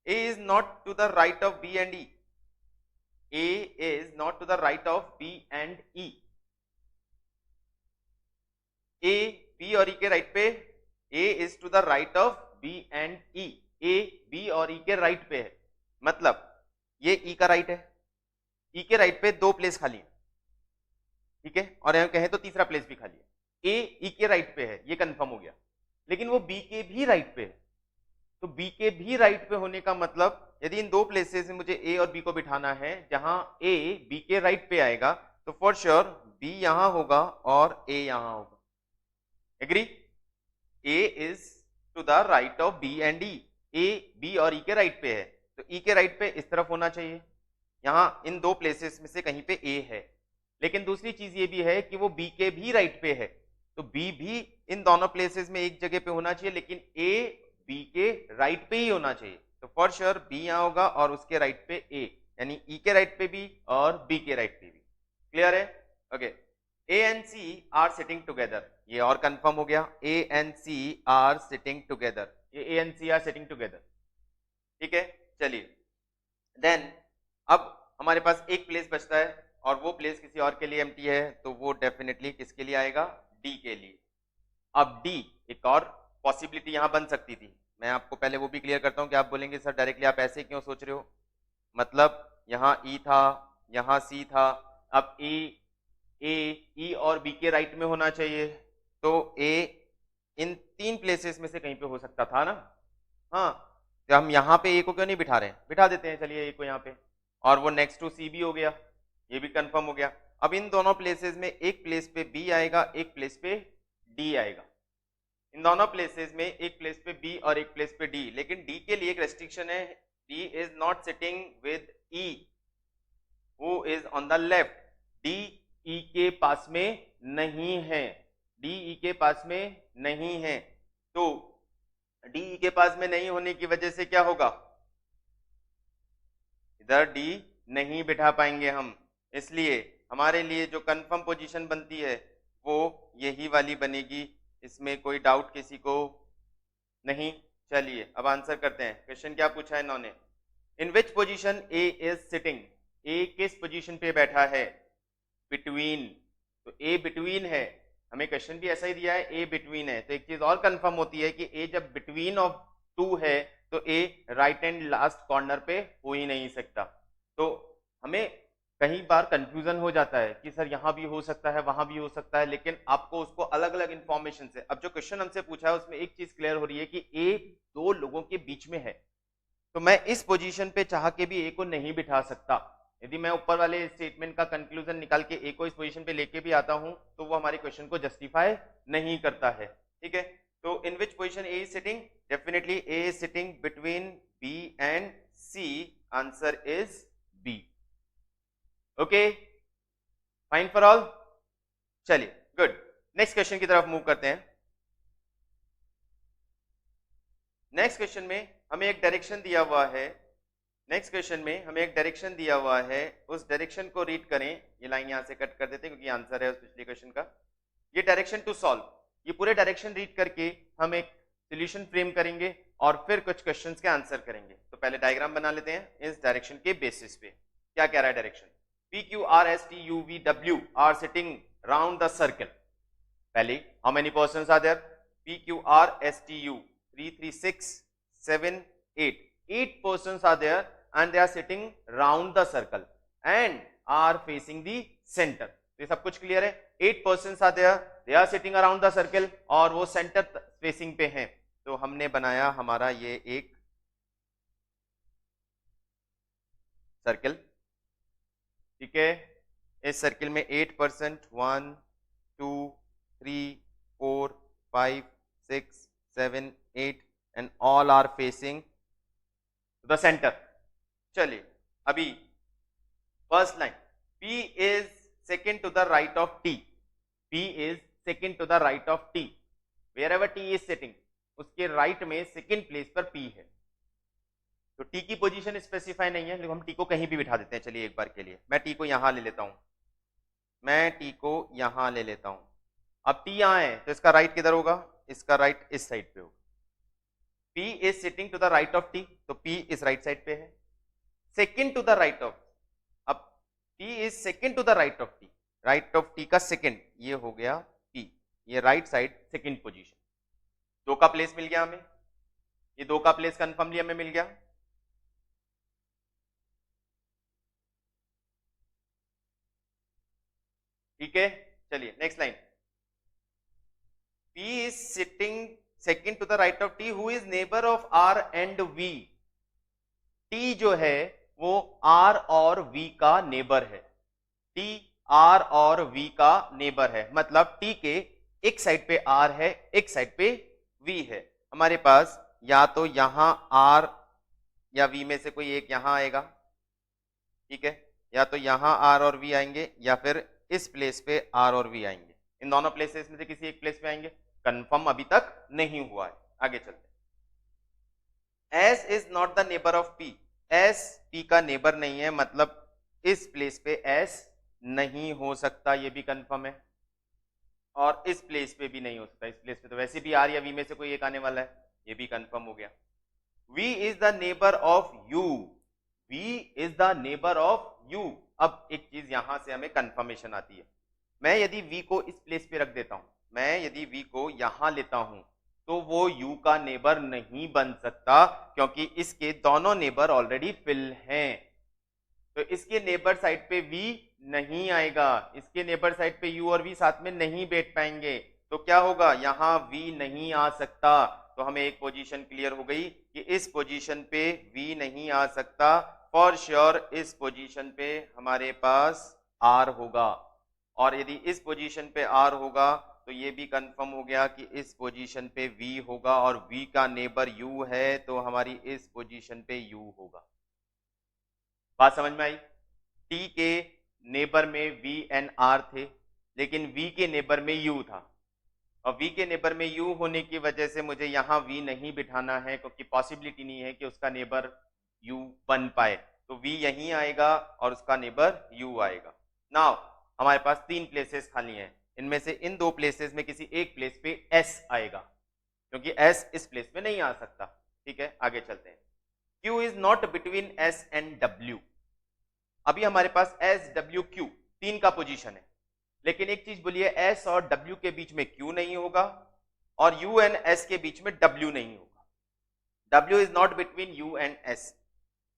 A is not to the right of B and E. A is not to the right of B and E. A, B और E के राइट पे. A is to the right of B and E. A, B और E के राइट पे है. मतलब ये E का राइट है. E के राइट पे दो प्लेस खाली है, ठीक है, और यहाँ कहें तो तीसरा प्लेस भी खाली है. A E के राइट पे है, ये कंफर्म हो गया. लेकिन वो B के भी राइट पे है. तो B के भी राइट पे होने का मतलब, यदि इन दो प्लेसेस में मुझे A और B को बिठाना है, जहां A B के राइट पे आएगा, तो फॉर श्योर B यहां होगा और A यहां होगा. Agree? A is to the right of B and E. A B और E के राइट पे है, तो E के राइट पे इस तरफ होना चाहिए. यहां इन दो प्लेसेस में से कहीं पे A है. लेकिन दूसरी चीज ये भी है कि वो B के भी राइट पे है, तो B भी इन दोनों प्लेसेस में एक जगह पे होना चाहिए, लेकिन A B के राइट पे ही होना चाहिए. तो फॉर श्योर B यहां होगा और उसके राइट पे A, यानी E के राइट पे भी और B के राइट पे भी. क्लियर है? Okay. A and C are sitting together. ये और कंफर्म हो गया. A and C are sitting together. ये A and C are sitting together. ठीक है. चलिए. देन अब हमारे पास एक प्लेस बचता है और वो प्लेस किसी और के लिए एम्प्टी है, तो वो डेफिनेटली किसके लिए आएगा? D के लिए. अब D एक और पॉसिबिलिटी यहां बन सकती थी. मैं आपको पहले वो भी क्लियर करता हूं कि आप बोलेंगे सर डायरेक्टली आप ऐसे क्यों सोच रहे हो? मतलब यहां E था, यहां C था. अब E और B के राइट में होना चाहिए, तो A इन तीन प्लेसेस में से कहीं पे हो सकता था ना. हाँ, तो हम यहाँ पे A को क्यों नहीं बिठा रहे हैं? बिठा देते हैं. चलिए A को यहाँ पे, और वो नेक्स्ट टू C भी हो गया. ये भी कंफर्म हो गया. अब इन दोनों प्लेसेस में एक प्लेस पे B आएगा, एक प्लेस पे D आएगा. इन दोनों प्लेसेस में एक प्लेस पे B और एक प्लेस पे D. लेकिन D के लिए एक रेस्ट्रिक्शन है. D is not sitting with E, who is on the left. D E के पास में नहीं है. D E के पास में नहीं है. तो D E के पास में नहीं होने की वजह से क्या होगा? इधर D नहीं बिठा पाएंगे हम. इसलिए हमारे लिए जो कंफर्म पोजीशन बनती है वो यही वाली बनेगी. इसमें कोई डाउट किसी को नहीं. चलिए अब आंसर करते हैं. क्वेश्चन क्या पूछा है इन्होंने? In which position A is sitting. A किस पोजीशन पे बैठा है? बिटवीन. तो A बिटवीन है. हमें क्वेश्चन भी ऐसा ही दिया है, A बिटवीन है. तो एक चीज और कंफर्म होती है कि A जब बिटवीन ऑफ टू है तो A right and last corner पे हो ही नहीं सकता. तो हमें कई बार कंफ्यूजन हो जाता है कि सर यहां भी हो सकता है, वहां भी हो सकता है, लेकिन आपको उसको अलग अलग इंफॉर्मेशन से, अब जो क्वेश्चन हमसे पूछा है उसमें एक चीज क्लियर हो रही है कि A दो लोगों के बीच में है, तो मैं इस पोजीशन पे चाह के भी A को नहीं बिठा सकता. यदि मैं ऊपर वाले स्टेटमेंट का कंक्लूजन निकाल के A को इस पोजीशन पे लेके भी आता हूं तो वो हमारे क्वेश्चन को जस्टिफाई नहीं करता है. ठीक है. तो in which position A is sitting? Definitely A is sitting between B and C. Answer is B. Okay, fine for all. चलिए गुड. नेक्स्ट क्वेश्चन की तरफ मूव करते हैं. नेक्स्ट क्वेश्चन में हमें एक डायरेक्शन दिया हुआ है. नेक्स्ट क्वेश्चन में हमें एक डायरेक्शन दिया हुआ है. उस डायरेक्शन को रीड करें. ये लाइन यहां से कट कर देते हैं क्योंकि आंसर है उस पिछले क्वेश्चन का. ये डायरेक्शन टू सॉल्व. ये पूरे डायरेक्शन रीड करके हम एक सॉल्यूशन फ्रेम करेंगे और फिर कुछ क्वेश्चंस के आंसर करेंगे. तो पहले डायग्राम बना लेते हैं इस डायरेक्शन के बेसिस पे. क्या कह रहा है direction? P Q R S T U V W are sitting round the circle. पहले how many persons are there? P Q R S T U 3 3 6 7 8. 8 persons are there and they are sitting round the circle and are facing the center. ये सब कुछ क्लियर है. 8 persons are there, they are sitting around the circle और वो center facing पे हैं. तो हमने बनाया हमारा ये एक सर्कल. ठीक है, इस सर्किल में 8%, 1 2 3 4 5 6 7 8 and all are facing the centre. चलिए अभी first line, P is second to the right of T. P is second to the right of T. Wherever T is sitting, उसके राइट में सेकेंड प्लेस पर P है. तो T की पोजीशन स्पेसिफाई नहीं है, लेकिन हम T को कहीं भी बिठा देते हैं. चलिए एक बार के लिए मैं T को यहां ले लेता हूं, मैं T को यहां ले लेता हूं. अब T यहां है तो इसका राइट किधर होगा, इसका राइट इस साइड पे होगा. P is sitting to the right of T, तो P इस राइट साइड पे है. Second to the right of, अब P is second to the right of T, right of T का सेकेंड, ये हो गया P, ये राइट साइड सेकेंड पोजीशन. 2 का प्लेस मिल गया हमें, ये 2 का प्लेस कंफर्मली हमें मिल गया. ठीक है, चलिए next line. P is sitting second to the right of T, who is neighbor of R and V. T जो है वो R और V का नेबर है. T R और V का नेबर है, मतलब T के एक साइड पे R है, एक साइड पे V है. हमारे पास या तो यहां R या V में से कोई एक यहां आएगा. ठीक है, या तो यहां R और V आएंगे या फिर इस प्लेस पे R और V आएंगे. इन दोनों प्लेसेस में से किसी एक प्लेस पे आएंगे. कंफर्म अभी तक नहीं हुआ है, आगे चलते हैं. S is not the neighbour of P. S P का नेबर नहीं है, मतलब इस प्लेस पे S नहीं हो सकता, ये भी कंफर्म है. और इस प्लेस पे भी नहीं हो सकता, इस प्लेस पे तो वैसे भी R या V में से कोई एक आने वाला है, ये भी कंफर्म हो गया. V is the neighbour of U. V is the neighbour of U. अब एक चीज यहां से हमें कंफर्मेशन आती है. मैं यदि V को इस प्लेस पे रख देता हूं, मैं यदि V को यहां लेता हूं, तो वो U का नेबर नहीं बन सकता, क्योंकि इसके दोनों नेबर ऑलरेडी फिल हैं. तो इसके नेबर साइड पे V नहीं आएगा, इसके नेबर साइड पे U और V साथ में नहीं बैठ पाएंगे. तो क्या होगा, यहां V नहीं आ सकता. तो हमें एक पोजीशन क्लियर हो गई कि इस पोजीशन पे V नहीं आ सकता. फॉर श्योर इस पोजीशन पे हमारे पास R होगा, और यदि इस पोजीशन पे R होगा तो ये भी कंफर्म हो गया कि इस पोजीशन पे V होगा, और V का नेबर U है, तो हमारी इस पोजीशन पे U होगा. बात समझ में आई? T के नेबर में V एंड R थे, लेकिन V के नेबर में U था, और V के नेबर में U होने की वजह से मुझे यहां V नहीं बिठाना है, क्योंकि पॉसिबिलिटी नहीं है कि उसका नेबर U बन पाए. तो V यहीं आएगा और उसका नेबर U आएगा. नाउ हमारे पास 3 प्लेसेस खाली हैं, इनमें से इन 2 प्लेसेस में किसी एक प्लेस पे S आएगा, क्योंकि S इस प्लेस में नहीं आ सकता. ठीक है, आगे चलते हैं. Q is not between S and W. अभी हमारे पास S W Q 3 का पोजीशन है, लेकिन एक चीज बोलिए, S और W के बीच में Q नहीं होगा, और U एंड S के बीच में W नहीं होगा. W is not between U and S.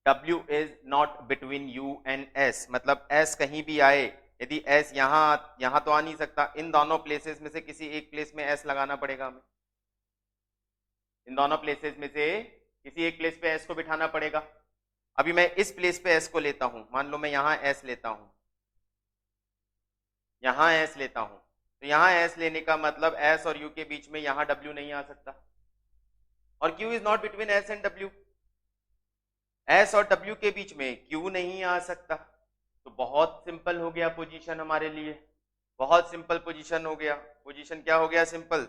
W is not between U and S, मतलब S कहीं भी आए, यदि S यहां तो आ नहीं सकता. इन दोनों प्लेसेस में से किसी एक प्लेस में S लगाना पड़ेगा हमें. इन दोनों प्लेसेस में से किसी एक प्लेस पे S को बिठाना पड़ेगा. अभी मैं इस प्लेस पे S को लेता हूं, मान लो मैं यहां S लेता हूं, यहां S लेता हूं, तो यहां S लेने का मतलब S और U के बीच में यहां W नहीं आ सकता, और Q is not between S and W. S और W के बीच में Q नहीं आ सकता. तो बहुत सिंपल हो गया पोजीशन हमारे लिए, बहुत सिंपल पोजीशन हो गया. पोजीशन क्या हो गया, सिंपल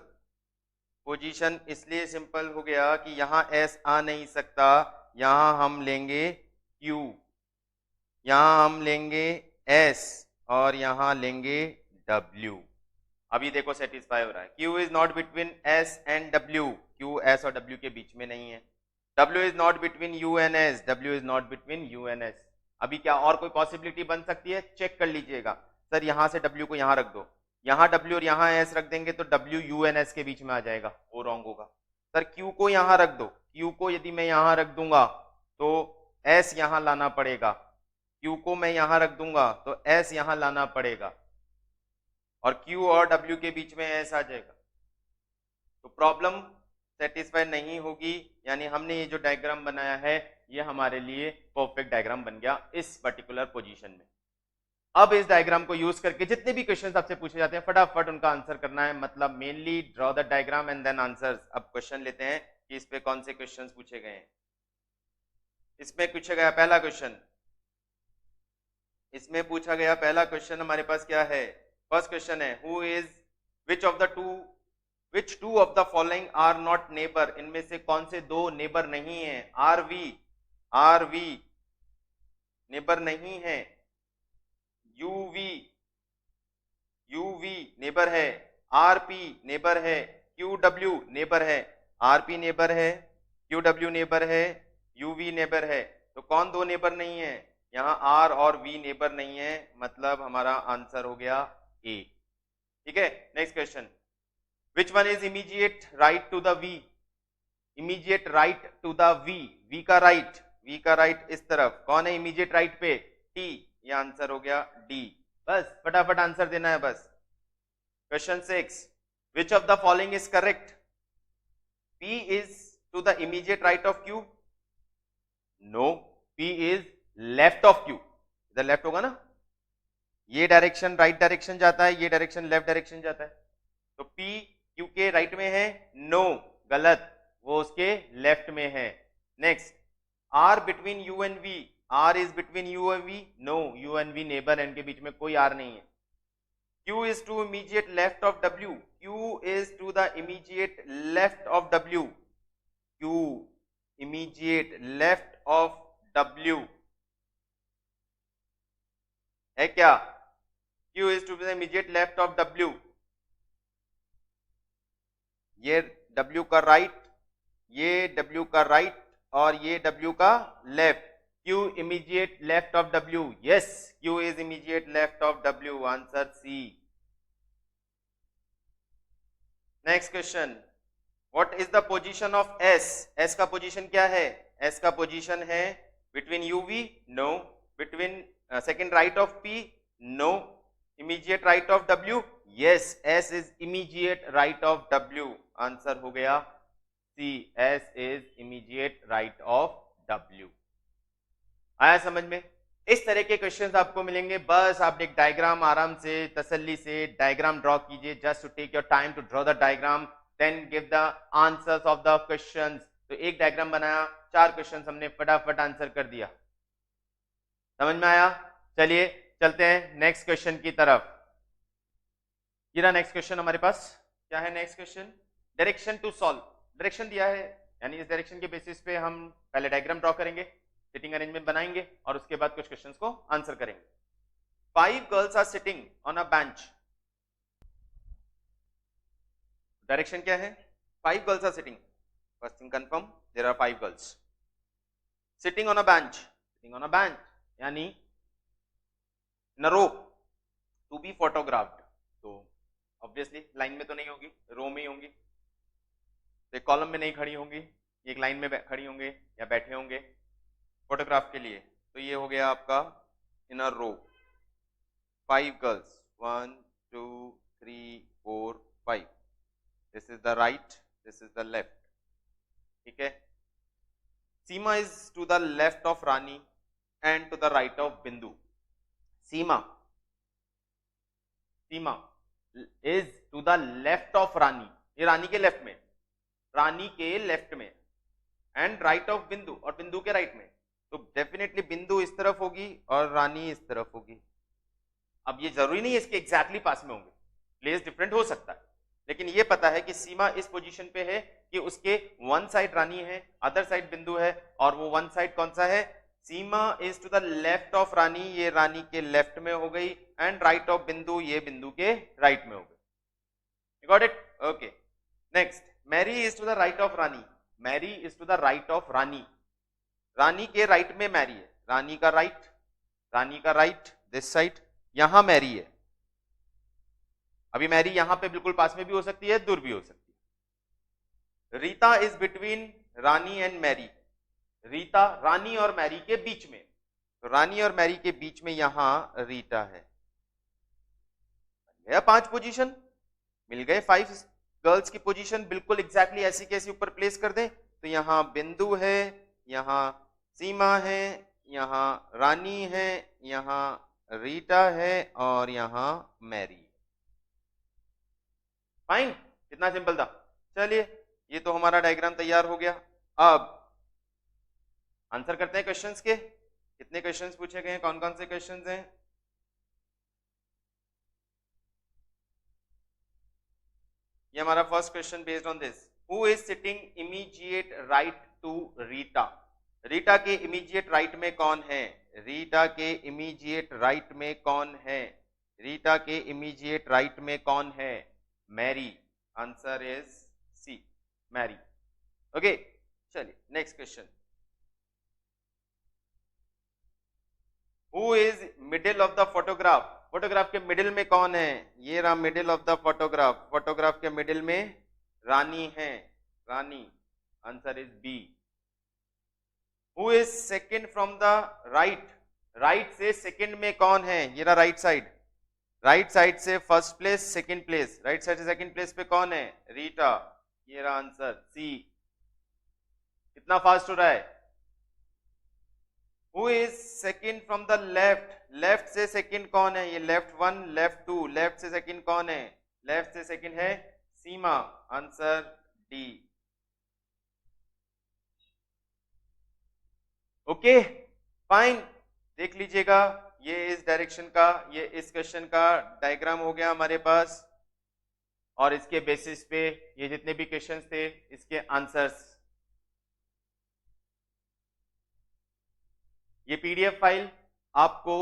पोजीशन. इसलिए सिंपल हो गया कि यहां S आ नहीं सकता, यहां हम लेंगे Q, यहां हम लेंगे S, और यहां लेंगे W. अभी देखो सेटिस्फाई हो रहा है. Q is not between S and W. Q S और W के बीच में नहीं है. W is not between U and S. W is not between U and S. अभी क्या और कोई पॉसिबिलिटी बन सकती है? चेक कर लीजिएगा. सर यहां से W को यहां रख दो, यहां W और यहां S रख देंगे तो W U एंड S के बीच में आ जाएगा, वो रॉन्ग होगा. सर Q को यहां रख दो, Q को यदि मैं यहां रख दूंगा तो एस यहां लाना पड़ेगा, क्यू को मैं यहां रख दूंगा तो एस यहां लाना पड़ेगा, और क्यू और डब्ल्यू के बीच में एस आ जाएगा, तो प्रॉब्लम सेटिस्फाई नहीं होगी। यानी हमने ये जो डायग्राम बनाया है ये हमारे लिए परफेक्ट डायग्राम बन गया इस पर्टिकुलर पोजीशन में। अब इस डायग्राम को यूज करके जितने भी क्वेश्चंस आपसे पूछे जाते हैं फटाफट उनका आंसर करना है, मतलब mainly draw the diagram and then answers. अब क्वेश्चन लेते हैं कि इस पे कौन से क्वेश्चंस पूछे गए हैं। इसमें पूछा गया पहला क्वेश्चन, इसमें पूछा गया पहला क्वेश्चन हमारे पास क्या है, फर्स्ट क्वेश्चन है who is which two of the following are not neighbour, इनमें से कौन से दो नेबर नहीं है। आर वी नेबर नहीं है, यूवी नेबर है, आरपी नेबर है, क्यूडब्ल्यू नेबर है। आरपी नेबर है, क्यूडब्ल्यू नेबर है, यूवी नेबर है, तो कौन दो नेबर नहीं है, यहां आर और वी नेबर नहीं है, मतलब हमारा आंसर हो गया ए। ठीक है, next question, which one is immediate right to the V, immediate right to the V का राइट इस तरफ, कौन है इमीडिएट राइट पे, टी, ये आंसर हो गया डी। बस फटाफट आंसर देना है बस। Question 6, which of the following is correct, P is to the immediate right of Q, no, P is left of Q, इधर लेफ्ट होगा ना, ये डायरेक्शन राइट डायरेक्शन जाता है, ये डायरेक्शन लेफ्ट डायरेक्शन जाता है, तो P Q के राइट में है, नो, गलत, वो उसके लेफ्ट में है। Next, R between U and V, R is between U and V, no, U and V neighbour है, इनके बीच में कोई R नहीं है। Q is to immediate left of W, Q is to the immediate left of W, Q immediate left of W है क्या, Q is to the immediate left of W, ये W का राइट, ये W का राइट और ये W का left, Q immediate left of W, yes, Q is immediate left of W, answer C. Next question, what is the position of S, S का पोजीशन क्या है, S का पोजीशन है between UV, no, between second right of P, no, immediate right of W, yes, S is immediate right of W, answer हो गया C, S is immediate right of W। आया समझ में? इस तरह के क्वेश्चंस आपको मिलेंगे, बस आप एक डायग्राम आराम से तसल्ली से डायग्राम ड्रॉ कीजिए, just to take your time to draw the diagram, then give the answers of the questions. तो एक डायग्राम बनाया, 4 क्वेश्चंस हमने फटाफट आंसर कर दिया, समझ में आया? चलिए चलते हैं नेक्स्ट क्वेश्चन की तरफ। ये रहा नेक्स्ट क्वेश्चन हमारे पास, क्या है next question, direction to solve, direction दिया है, यानी इस डायरेक्शन के बेसिस पे हम पहले डायग्राम ड्रॉ करेंगे, सिटिंग अरेंजमेंट बनाएंगे और उसके बाद कुछ क्वेश्चंस को आंसर करेंगे। 5 girls are sitting on a bench, direction क्या है, 5 girls are sitting, first thing confirm, there are 5 girls sitting on a bench, sitting on a bench यानी in a row to be photographed, तो ऑब्वियसली लाइन में तो नहीं होगी, रो में ही होंगी, तो एक कॉलम में नहीं खड़ी होंगी, एक लाइन में खड़ी होंगे या बैठे होंगे फोटोग्राफ के लिए, तो ये हो गया आपका in a row 5 girls, 1 2 3 4 5, this is the right, this is the left, ठीक है। Seema is to the left of Rani and to the right of Bindu, Seema is to the left of Rani, ये रानी के लेफ्ट में, रानी के लेफ्ट में, एंड राइट ऑफ बिंदु, और बिंदु के राइट में, तो डेफिनेटली बिंदु इस तरफ होगी और रानी इस तरफ होगी। अब ये जरूरी नहीं है इसके एग्जैक्टली पास में होंगे, प्लेस डिफरेंट हो सकता है, लेकिन ये पता है कि सीमा इस पोजीशन पे है कि उसके वन साइड रानी है, अदर साइड बिंदु है, और वो वन साइड कौन सा है, Seema is to the left of Rani, ये रानी के लेफ्ट में हो गई, एंड राइट ऑफ बिंदु, ये बिंदु के राइट में हो गई। Got it? Okay. Next, Mary is to the right of Rani, Mary is to the right of Rani, Rani के राइट में मैरी है, रानी का राइट दिस साइड, यहां मैरी है। अभी मैरी यहां पे बिल्कुल पास में भी हो सकती है, दूर भी हो सकती है। Rita is between Rani and Mary, Rita Rani और मैरी के बीच में, तो रानी और मैरी के बीच में यहां रीटा है। गया 5 पोजीशन, मिल गए 5 गर्ल्स की पोजीशन, बिल्कुल एग्जैक्टली ऐसी कैसी ऊपर प्लेस कर दें। तो यहां बिंदु है, यहां सीमा है, यहां रानी है, यहां रीटा है और यहां मैरी। फाइन, कितना सिंपल था। चलिए ये तो हमारा डायग्राम तैयार हो गया। अब आंसर करते हैं क्वेश्चंस के। कितने क्वेश्चंस पूछे गए हैं, कौन कौन से क्वेश्चंस हैं? ये हमारा first question based on this, who is sitting immediate right to Rita. Rita के इमीडिएट राइट में कौन है? रीटा के इमीडिएट राइट में कौन है? रीटा के इमीडिएट राइट में कौन है? Mary. Answer is C, Mary. Okay, चलिए next question, who is middle of the photograph. Photograph के मिडिल में कौन है? ये रहा middle of the photograph. Photograph के मिडिल में रानी है, Rani. Answer is B. Who is second from the right. Right से सेकेंड में कौन है? ये रहा राइट साइड। राइट साइड से first place second place, right side से सेकेंड प्लेस पे कौन है? रीटा। ये रहा आंसर सी। कितना फास्ट हो रहा है? Who is second from the left? Left से सेकंड कौन है? ये लेफ्ट 1 लेफ्ट 2, लेफ्ट से सेकंड कौन है? लेफ्ट से सेकंड है Seema. Answer D. Okay fine, देख लीजिएगा ये इस डायरेक्शन का, ये इस क्वेश्चन का डायग्राम हो गया हमारे पास, और इसके बेसिस पे ये जितने भी क्वेश्चंस थे इसके आंसर्स। ये पीडीएफ फाइल आपको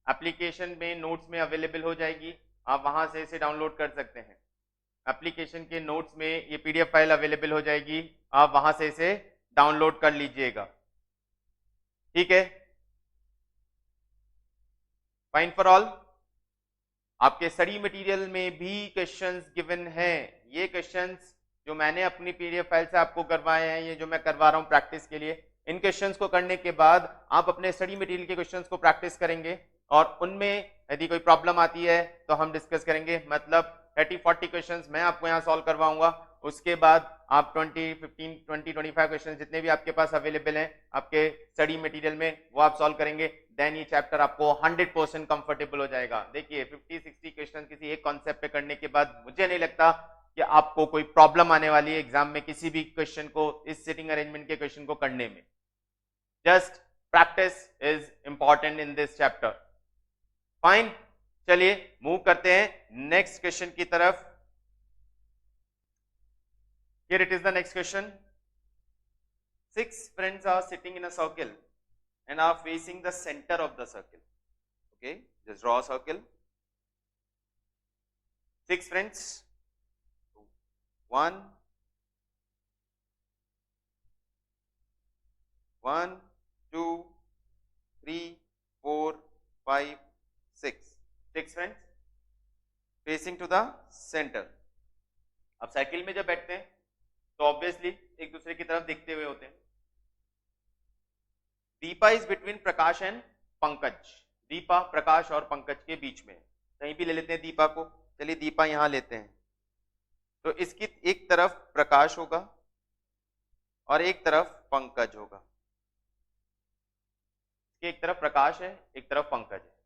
एप्लीकेशन में नोट्स में अवेलेबल हो जाएगी, आप वहां से इसे डाउनलोड कर सकते हैं। एप्लीकेशन के नोट्स में ये पीडीएफ फाइल अवेलेबल हो जाएगी, आप वहां से इसे डाउनलोड कर लीजिएगा। ठीक है, फाइन फॉर ऑल। आपके स्टडी मटेरियल में भी क्वेश्चंस गिवन हैं। ये क्वेश्चंस जो मैंने अपनी पीडीएफ फाइल से आपको करवाए हैं, ये जो मैं करवा रहा हूं प्रैक्टिस के लिए, इन क्वेश्चंस को करने के बाद आप अपने स्टडी मटेरियल के क्वेश्चंस को प्रैक्टिस करेंगे, और उनमें यदि कोई प्रॉब्लम आती है तो हम डिस्कस करेंगे। मतलब 30-40 क्वेश्चंस मैं आपको यहाँ सॉल्व करवाऊंगा, उसके बाद आप 20-15-20-25 क्वेश्चन जितने भी आपके पास अवेलेबल हैं आपके स्टडी मटेरियल में, वो आप सॉल्व करेंगे। देन ये चैप्टर आपको 100% कंफर्टेबल हो जाएगा। देखिए 50-60 क्वेश्चन किसी एक कॉन्सेप्ट पे करने के बाद मुझे नहीं लगता कि आपको कोई प्रॉब्लम आने वाली है एग्जाम में किसी भी क्वेश्चन को, इस सिटिंग अरेंजमेंट के क्वेश्चन को करने में। Just practice is important in this chapter. Fine, चलिए मूव करते हैं नेक्स्ट क्वेश्चन की तरफ। Here it is the next question. 6 friends are sitting in a circle and are facing the center of the circle. Okay, just draw a circle. 6 friends. 1, 2, 3, 4, 5, 6. 6 friends facing to the center. अब साइकिल में जब बैठते हैं तो ऑब्वियसली एक दूसरे की तरफ देखते हुए होते हैं। Deepa is between Prakash and Pankaj. Deepa Prakash और पंकज के बीच में, कहीं भी ले लेते हैं दीपा को। चलिए दीपा यहां लेते हैं, तो इसकी एक तरफ प्रकाश होगा और एक तरफ पंकज होगा। एक तरफ प्रकाश है, एक तरफ पंकज है।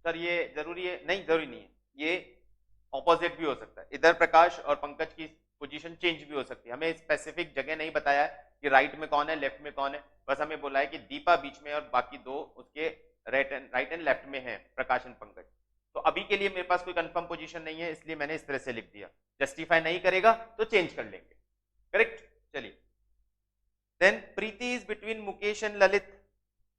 सर ये जरूरी है? नहीं, जरूरी नहीं है, ये ऑपोजिट भी हो सकता है। इधर प्रकाश और पंकज की पोजीशन चेंज भी हो सकती है। हमें स्पेसिफिक जगह नहीं बताया है कि राइट में कौन है लेफ्ट में कौन है, बस हमें बोला है कि दीपा बीच में और बाकी दो उसके राइट एंड लेफ्ट में है, प्रकाश एंड पंकज। तो अभी के लिए मेरे पास कोई कंफर्म पोजीशन नहीं है, इसलिए मैंने इस तरह से लिख दिया। जस्टिफाई नहीं करेगा तो चेंज कर लेंगे। करेक्ट, चलिए। Then Preeti is between Mukesh and Lalit.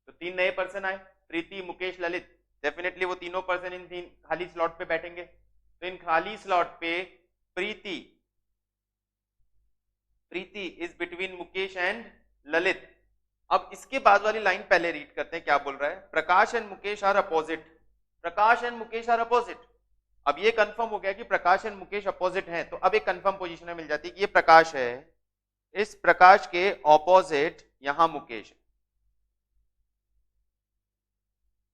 तो 3 नए पर्सन आए, प्रीति, मुकेश, ललित। डेफिनेटली वो तीनों पर्सन इन 3 खाली स्लॉट पे बैठेंगे। तो इन खाली स्लॉट पे Preeti is between Mukesh and Lalit. अब इसके बाद वाली लाइन पहले रीड करते हैं, क्या बोल रहा है? Prakash and Mukesh are opposite. Prakash and Mukesh are opposite. अब ये कंफर्म हो गया कि प्रकाश एंड मुकेश अपोजिट हैं, तो अब एक कंफर्म पोजीशन में मिल जाती है कि ये प्रकाश है इस प्रकाश के ऑपोजिट यहां मुकेश है,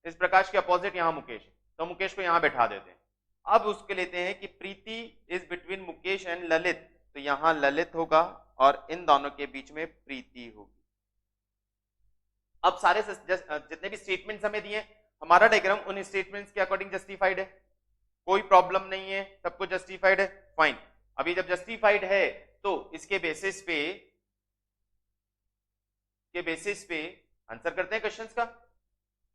इस प्रकाश के अपोजिट यहां मुकेश है, तो मुकेश को यहां बैठा देते हैं। अब उसके लेते हैं कि Preeti is between Mukesh and Lalit, तो यहां ललित होगा और इन दोनों के बीच में प्रीति होगी। अब सारे जितने भी स्टेटमेंट्स हमें दिए, हमारा डायग्राम उन स्टेटमेंट्स के अकॉर्डिंग जस्टिफाइड है, कोई प्रॉब्लम नहीं है, सब कुछ जस्टिफाइड है, फाइन। अभी जब जस्टिफाइड है तो इसके बेसिस पे आंसर करते हैं क्वेश्चंस का।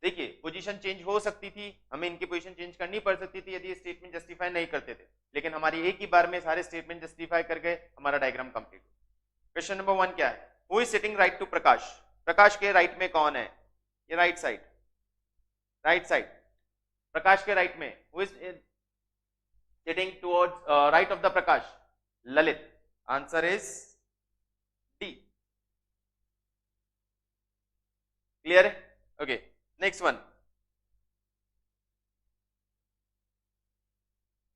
देखिए पोजीशन चेंज हो सकती थी, हमें इनकी पोजीशन चेंज करनी पड़ सकती थी यदि स्टेटमेंट जस्टिफाई नहीं करते थे, लेकिन हमारी एक ही बार में सारे स्टेटमेंट जस्टिफाई कर गए, हमारा डायग्राम कंप्लीट। क्वेश्चन नंबर 1 क्या है? Who is sitting right to Prakash? Prakash के राइट में कौन है? ये right side, right side, Prakash के राइट में who is sitting towards right of the Prakash? Lalit. Answer is D. Clear है? Okay, next one,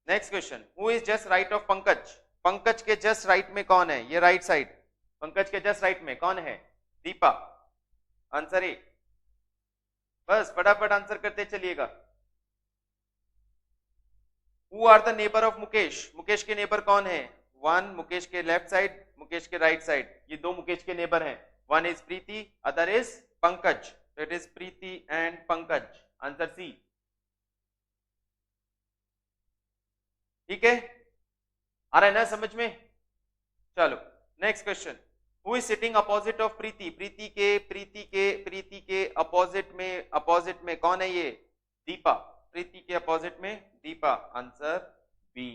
next question, who is just right of Pankaj? Pankaj के जस्ट राइट में कौन है? ये राइट साइड, पंकज के जस्ट राइट में कौन है? दीपा। Answer A. बस फटाफट आंसर करते चलिएगा। Who are the neighbour of Mukesh? Mukesh के नेबर कौन है? वन मुकेश के लेफ्ट साइड, मुकेश के राइट साइड, ये दो मुकेश के नेबर हैं। One is Preeti, other is Pankaj, तो it is Preeti and Pankaj. Answer C. ठीक है, आ रहा है ना समझ में? चलो next question, who is sitting opposite of Preeti? Preeti के अपोजिट में कौन है? ये दीपा। प्रीति के अपोजिट में Deepa. Answer B.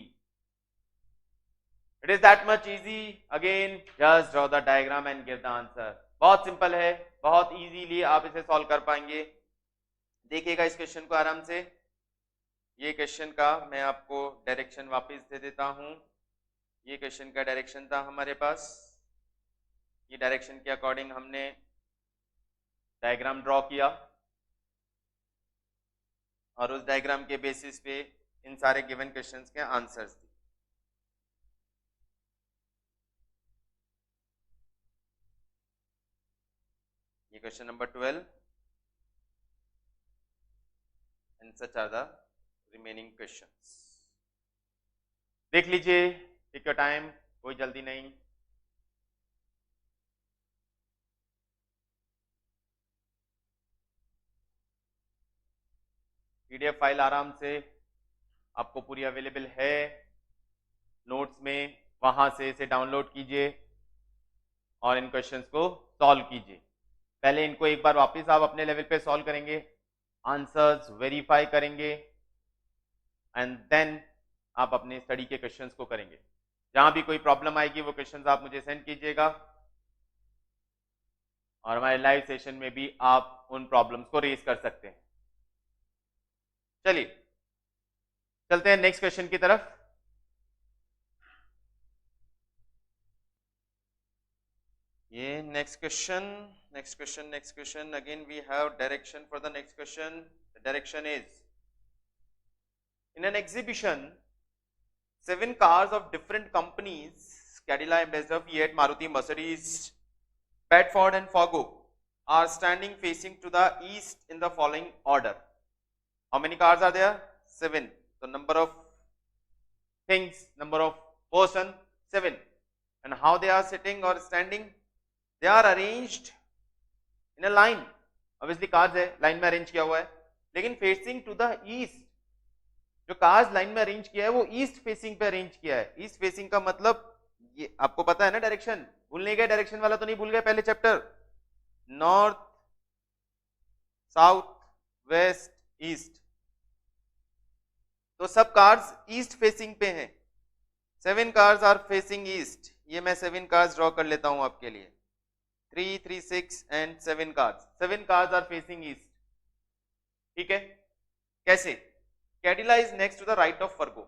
It is that much easy. Again just draw the diagram and give the answer. बहुत सिंपल है, बहुत इजीली आप इसे सॉल्व कर पाएंगे। देखिएगा इस क्वेश्चन को आराम से। ये क्वेश्चन का मैं आपको डायरेक्शन वापस दे देता हूं। ये क्वेश्चन का डायरेक्शन था हमारे पास, ये डायरेक्शन के अकॉर्डिंग हमने डायग्राम ड्रॉ किया और उस डायग्राम के बेसिस पे इन सारे गिवन क्वेश्चंस के आंसर्स दिए। ये question number 12 and such are the remaining questions. देख लीजिए, टेक योर टाइम, कोई जल्दी नहीं। पीडीएफ फाइल आराम से आपको पूरी अवेलेबल है नोट्स में, वहां से इसे डाउनलोड कीजिए और इन क्वेश्चंस को सॉल्व कीजिए। पहले इनको एक बार वापस आप अपने लेवल पे सॉल्व करेंगे, आंसर्स वेरीफाई करेंगे एंड देन आप अपने स्टडी के क्वेश्चंस को करेंगे। जहां भी कोई प्रॉब्लम आएगी वो क्वेश्चंस आप मुझे सेंड कीजिएगा और हमारे लाइव सेशन में भी आप उन प्रॉब्लम्स को रेज कर सकते हैं। चलिए चलते हैं नेक्स्ट क्वेश्चन की तरफ। ये next question again we have direction for the next question. The direction is, in an exhibition 7 cars of different companies, Cadillac, Mazda, Fiat, Maruti, Mercedes, Bedford and Fogo, are standing facing to the east in the following order. How many cars are there? 7. So number of things, number of person 7. And how they are sitting or standing? They are arranged in a line. Obviously cars है, लाइन में अरेंज किया हुआ है, लेकिन फेसिंग टू द ईस्ट। जो कार्स लाइन में अरेंज किया है वो ईस्ट फेसिंग पे अरेंज किया है। ईस्ट फेसिंग का मतलब ये आपको पता है ना, डायरेक्शन भूल नहीं गए, डायरेक्शन वाला तो नहीं भूल गए पहले chapter. North, south, west, east, तो सब कार्स ईस्ट फेसिंग पे हैं। 7 कार्स आर फेसिंग ईस्ट। ये मैं 7 कार्स ड्रॉ कर लेता हूं आपके लिए, 3, 3, 6 and 7 cars. 7 cars are facing east. ठीक है, कैसे? Cadillac is next to the right of Fargo.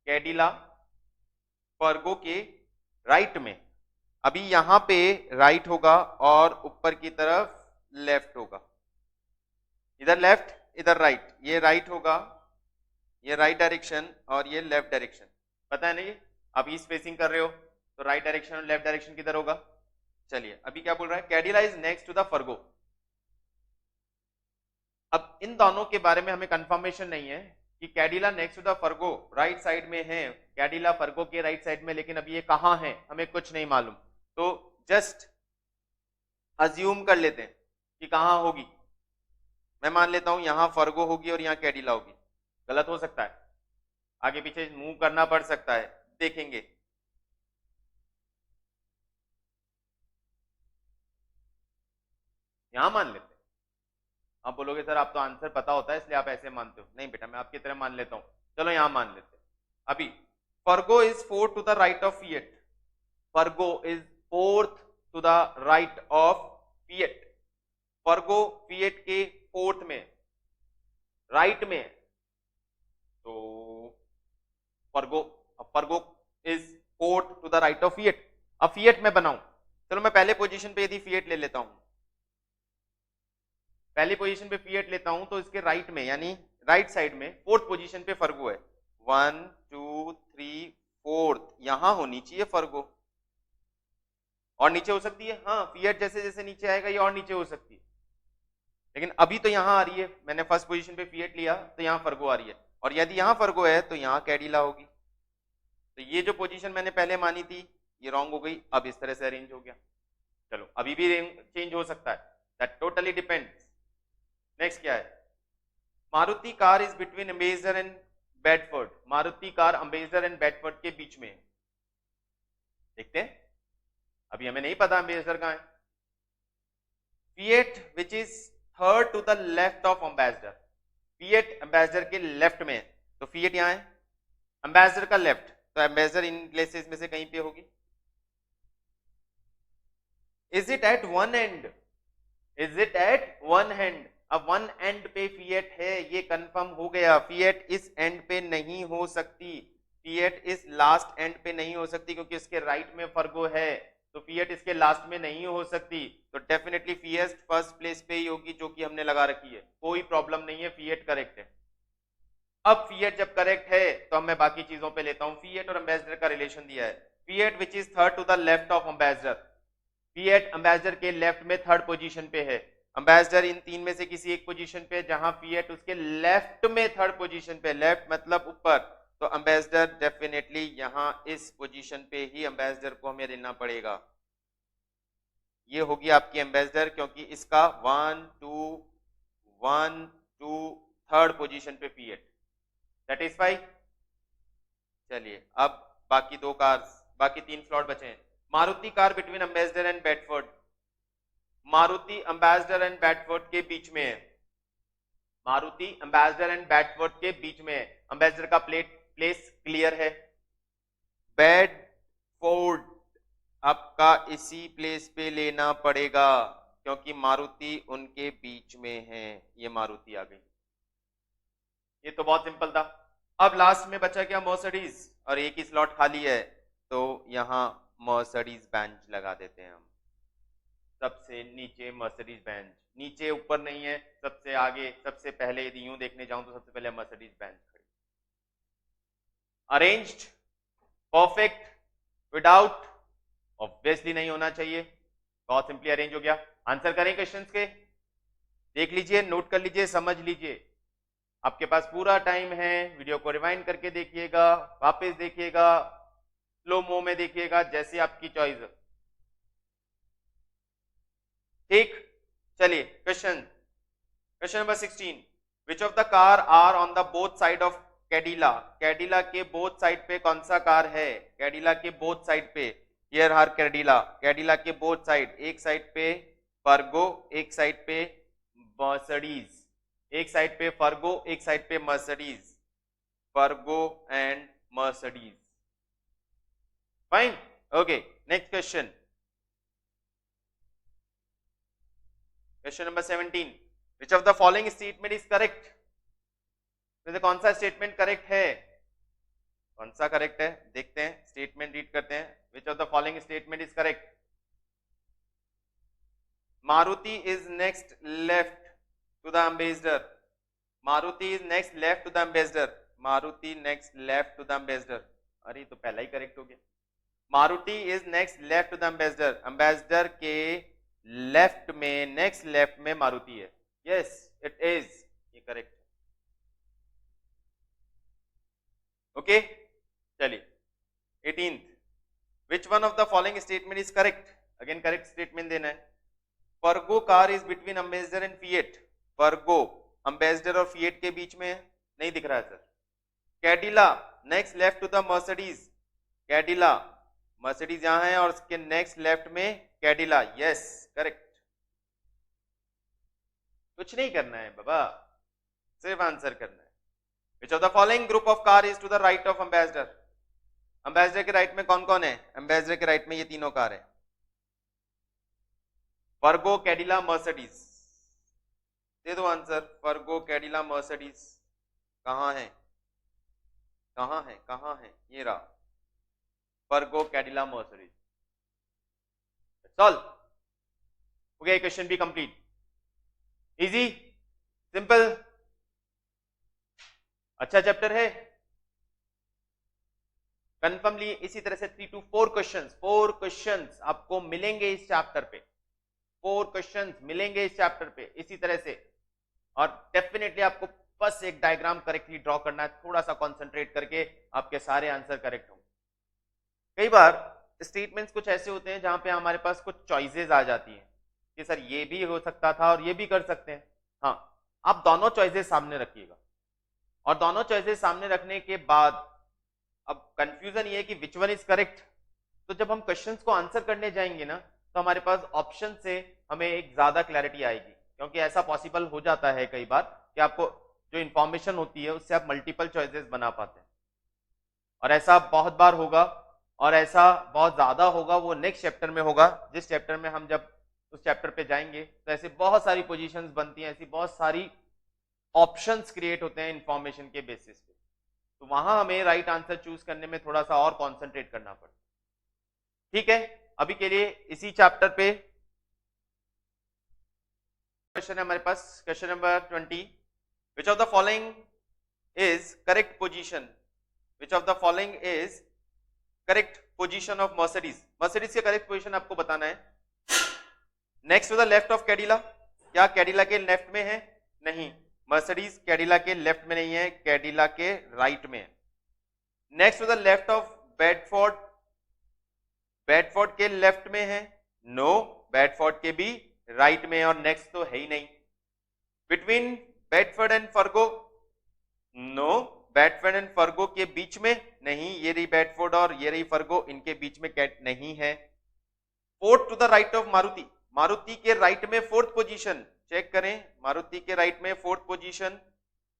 Cadillac Fargo के राइट में, अभी यहां पे राइट होगा और ऊपर की तरफ लेफ्ट होगा। इधर लेफ्ट, इधर राइट। ये राइट होगा, ये राइट डायरेक्शन और ये लेफ्ट डायरेक्शन। पता है ना, ये आप ईस्ट फेसिंग कर रहे हो तो राइट डायरेक्शन और लेफ्ट डायरेक्शन किधर होगा? चलिए अभी क्या बोल रहा है, Cadillac is next to the Fargo. अब इन दोनों के बारे में हमें कंफर्मेशन नहीं है कि Cadillac next to the Fargo right side में है, कैडिला फर्गो के राइट साइड में, लेकिन अभी ये कहां है हमें कुछ नहीं मालूम। तो जस्ट अज्यूम कर लेते हैं कि कहां होगी। मैं मान लेता हूं यहां फर्गो होगी और यहां कैडिला होगी। गलत हो सकता है, आगे पीछे मूव करना पड़ सकता है, देखेंगे। यहां मान लेते हैं। आप बोलोगे सर आप तो आंसर पता होता है इसलिए आप ऐसे मानते हो। नहीं बेटा, मैं आपकी तरह मान लेता हूं। चलो यहां मान लेते हैं। अभी Fargo is fourth to the right of Fiat. Fargo is fourth to the right of Fiat. Fargo Fiat के फोर्थ में, राइट में। तो Fargo is fourth to the right of Fiat. अब फिएट में बनाऊं, चलो मैं पहले पोजीशन पे यदि फिएट ले लेता हूं, पहली पोजीशन पे फिएट लेता हूं तो इसके राइट में यानी राइट साइड में फोर्थ पोजीशन पे फर्गो है। 1 2 3 फोर्थ, यहां होनी चाहिए फर्गो। और नीचे हो सकती है, हाँ फिएट जैसे जैसे नीचे आएगा ये और नीचे हो सकती है, लेकिन अभी तो यहां आ रही है। मैंने फर्स्ट पोजीशन पे फिएट लिया तो यहां फर्गो आ रही है, और यदि यहां फर्गो है तो यहां कैडिला होगी। तो ये जो पोजीशन मैंने पहले मानी थी ये रॉन्ग हो गई, अब इस तरह से अरेंज हो गया। चलो अभी भी चेंज हो सकता है, दैट टोटली डिपेंड्स। नेक्स्ट क्या है, Maruti car is between ambassador and Bedford. Maruti car ambassador and Bedford के बीच में है। देखते हैं, अभी हमें नहीं पता अम्बेसडर कहां है। Fiat which is third to the left of Ambassador. Fiat Ambassador के लेफ्ट में है, तो फिएट यहां है, अम्बेसडर का लेफ्ट, तो एम्बेसडर इन प्लेसेस में से कहीं पे होगी। Is it at one and? Is it at one hand? अब वन एंड पे फिएट है, ये कंफर्म हो गया। फिएट इस एंड पे नहीं हो सकती, फिएट इस लास्ट एंड पे नहीं हो सकती, क्योंकि इसके राइट में फर्गो है, तो फिएट इसके लास्ट में नहीं हो सकती। तो डेफिनेटली फिएट फर्स्ट प्लेस पे ही होगी, जो कि हमने लगा रखी है। कोई प्रॉब्लम नहीं है, फिएट करेक्ट है। अब फिएट जब करेक्ट है तो मैं बाकी चीजों पे लेता हूं। फिएट और एम्बेसडर का रिलेशन दिया है, Fiat which is third to the left of Ambassador. Fiat Ambassador के लेफ्ट में थर्ड पोजीशन पे है, एम्बेसडर इन तीन में से किसी एक पोजीशन पे, जहां फिएट उसके लेफ्ट में थर्ड पोजीशन पे, लेफ्ट मतलब ऊपर, तो एम्बेसडर डेफिनेटली यहां इस पोजीशन पे ही एम्बेसडर को हमें लेना पड़ेगा। ये होगी आपकी एम्बेसडर, क्योंकि इसका 1 2 थर्ड पोजीशन पे फिएट। सेटिस्फाई? चलिए अब बाकी दो कार्स, बाकी तीन स्लॉट बचे हैं। Maruti car between Ambassador and Bedford. Maruti ambassador and Bedford के बीच में है। मारुति एम्बेसडर एंड बेडफोर्ड के बीच में है। एम्बेसडर का प्लेस क्लियर है। बेडफोर्ड आपका इसी प्लेस पे लेना पड़ेगा, क्योंकि मारुति उनके बीच में है। ये मारुति आ गई। ये तो बहुत सिंपल था। अब लास्ट में बचा क्या, मर्सिडीज, और एक ही स्लॉट खाली है, तो यहां मर्सिडीज बेंच लगा देते हैं हम। सबसे नीचे मर्सिडीज बेंच, नीचे ऊपर नहीं है, सबसे आगे सबसे पहले यदि यूं देखने जाऊं तो सबसे पहले मर्सिडीज बेंच खड़ी। अरेंज्ड, परफेक्ट, विदाउट, ऑब्वियसली नहीं होना चाहिए। बहुत सिंपली अरेंज हो गया। आंसर करें क्वेश्चंस के, देख लीजिए, नोट कर लीजिए, समझ लीजिए। आपके पास पूरा टाइम है, वीडियो को रिवाइंड करके देखिएगा, वापस देखिएगा, स्लो मो में देखिएगा, जैसे आपकी चॉइस है। ठीक, चलिए question number 16। Which of the car are on the both side of Cadillac. Cadillac के बोथ साइड पे कौन सा कार है? कैडिला के बोथ साइड पे, हियर आर कैडिला, कैडिला के बोथ साइड, एक साइड पे फर्गो, एक साइड पे मर्सिडीज, एक साइड पे फर्गो, एक साइड पे Mercedes, Fargo and Mercedes. Fine, okay. Next question, question number 17। Which of the following statement is correct. कौन सा स्टेटमेंट करेक्ट है? कौन सा करेक्ट है देखते हैं, स्टेटमेंट रीड करते हैं। विच of the following statement is correct. Maruti is next left to the ambassador. Maruti is next left to the ambassador. Maruti next left to the ambassador. अरे तो पहला ही करेक्ट हो गया। Maruti is next left to the Ambassador, Ambassador के लेफ्ट में, नेक्स्ट लेफ्ट में मारुति है। यस इट इज, ये करेक्ट। ओके चलिए 18th, which one of the following statement is correct? Again correct statement देना है। Fargo car is between Ambassador and Fiat, Fargo Ambassador और फिएट के बीच में है, नहीं दिख रहा है sir. Cadillac next left to the Mercedes, Cadillac Mercedes यहां है और उसके नेक्स्ट लेफ्ट में कैडिला, यस करेक्ट। कुछ नहीं करना है बाबा, सिर्फ आंसर करना है। Which of the following group of car is to the right of Ambassador, Ambassador के राइट में कौन कौन है? एम्बेसडर के राइट में ये तीनों कार है, फर्गो कैडिला मर्सिडीज। दे दो आंसर, फर्गो कैडिला मर्सिडीज कहां है, कहां है, कहां है? ये रहा, फर्गो कैडिला मर्सिडीज। सॉल्व हो गया, क्वेश्चन भी कंप्लीट। इजी, सिंपल, अच्छा चैप्टर है। कंफर्मली इसी तरह से 3 to 4 क्वेश्चंस, 4 क्वेश्चंस आपको मिलेंगे इस चैप्टर पे, 4 क्वेश्चंस मिलेंगे इस चैप्टर पे इसी तरह से। और डेफिनेटली आपको बस एक डायग्राम करेक्टली ड्रॉ करना है, थोड़ा सा कंसंट्रेट करके आपके सारे आंसर करेक्ट होंगे। कई बार स्टेटमेंट्स कुछ ऐसे होते हैं जहां पे हमारे पास कुछ चॉइसेस आ जाती हैं कि सर ये भी हो सकता था और ये भी कर सकते हैं। हाँ, आप दोनों चॉइसेस सामने रखिएगा, और दोनों चॉइसेस सामने रखने के बाद अब कंफ्यूजन ये है कि विच वन इज करेक्ट। तो जब हम क्वेश्चंस को आंसर करने जाएंगे ना, तो हमारे पास ऑप्शन से हमें एक ज्यादा क्लैरिटी आएगी, क्योंकि ऐसा पॉसिबल हो जाता है कई बार कि आपको जो इंफॉर्मेशन होती है उससे आप मल्टीपल चॉइसेस बना पाते हैं, और ऐसा बहुत बार होगा, और ऐसा बहुत ज्यादा होगा वो नेक्स्ट चैप्टर में होगा। जिस चैप्टर में हम जब उस चैप्टर पे जाएंगे तो ऐसे बहुत सारी पोजीशंस बनती हैं, ऐसी बहुत सारी ऑप्शंस क्रिएट होते हैं इंफॉर्मेशन के बेसिस पे, तो वहां हमें राइट आंसर चूज करने में थोड़ा सा और कॉन्सेंट्रेट करना पड़ता है। ठीक है, अभी के लिए इसी चैप्टर पे क्वेश्चन है हमारे पास, question number 20। Which of the following is correct position, which of the following is correct position of Mercedes, Mercedes के करेक्ट पोजीशन आपको बताना है। Next to the left of Cadillac, क्या कैडिला के लेफ्ट में है? नहीं, मर्सिडीज कैडिला के लेफ्ट में नहीं है, कैडिला के राइट में है। Next to the left of Bedford, Bedford के लेफ्ट में है? नो, बेडफोर्ड के भी राइट में, और नेक्स्ट तो है ही नहीं। Between Bedford and Fargo, no, Bedford and Fargo के बीच में नहीं, ये रही बेडफोर्ड और ये रही फर्गो, इनके बीच में नहीं है। Fourth to the right of Maruti, Maruti के राइट में फोर्थ पोजीशन, चेक करें, मारुति के राइट में फोर्थ पोजीशन,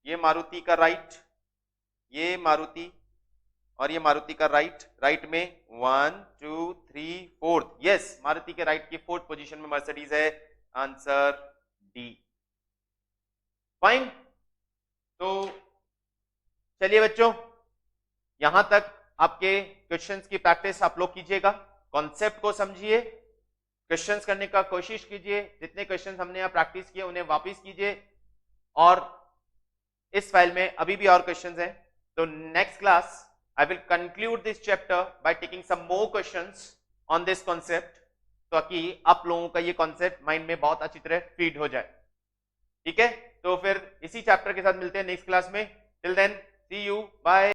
ये मारुति का राइट, ये मारुति और ये मारुति का राइट, राइट में 1 2 3 4, यस मारुति के राइट की फोर्थ पोजीशन में मर्सिडीज है, आंसर डी। फाइन, तो चलिए बच्चों, यहां तक आपके क्वेश्चंस की प्रैक्टिस आप लोग कीजिएगा, कॉन्सेप्ट को समझिए, क्वेश्चंस करने का कोशिश कीजिए, जितने क्वेश्चंस हमने यहाँ प्रैक्टिस किए उन्हें वापस कीजिए, और इस फाइल में अभी भी और क्वेश्चंस हैं। तो next class I will conclude this chapter by taking some more questions on this concept, ताकि आप लोगों का ये कॉन्सेप्ट माइंड में बहुत अच्छी तरह फीड हो जाए। ठीक है, तो फिर इसी चैप्टर के साथ मिलते हैं नेक्स्ट क्लास में। Till then see you, bye.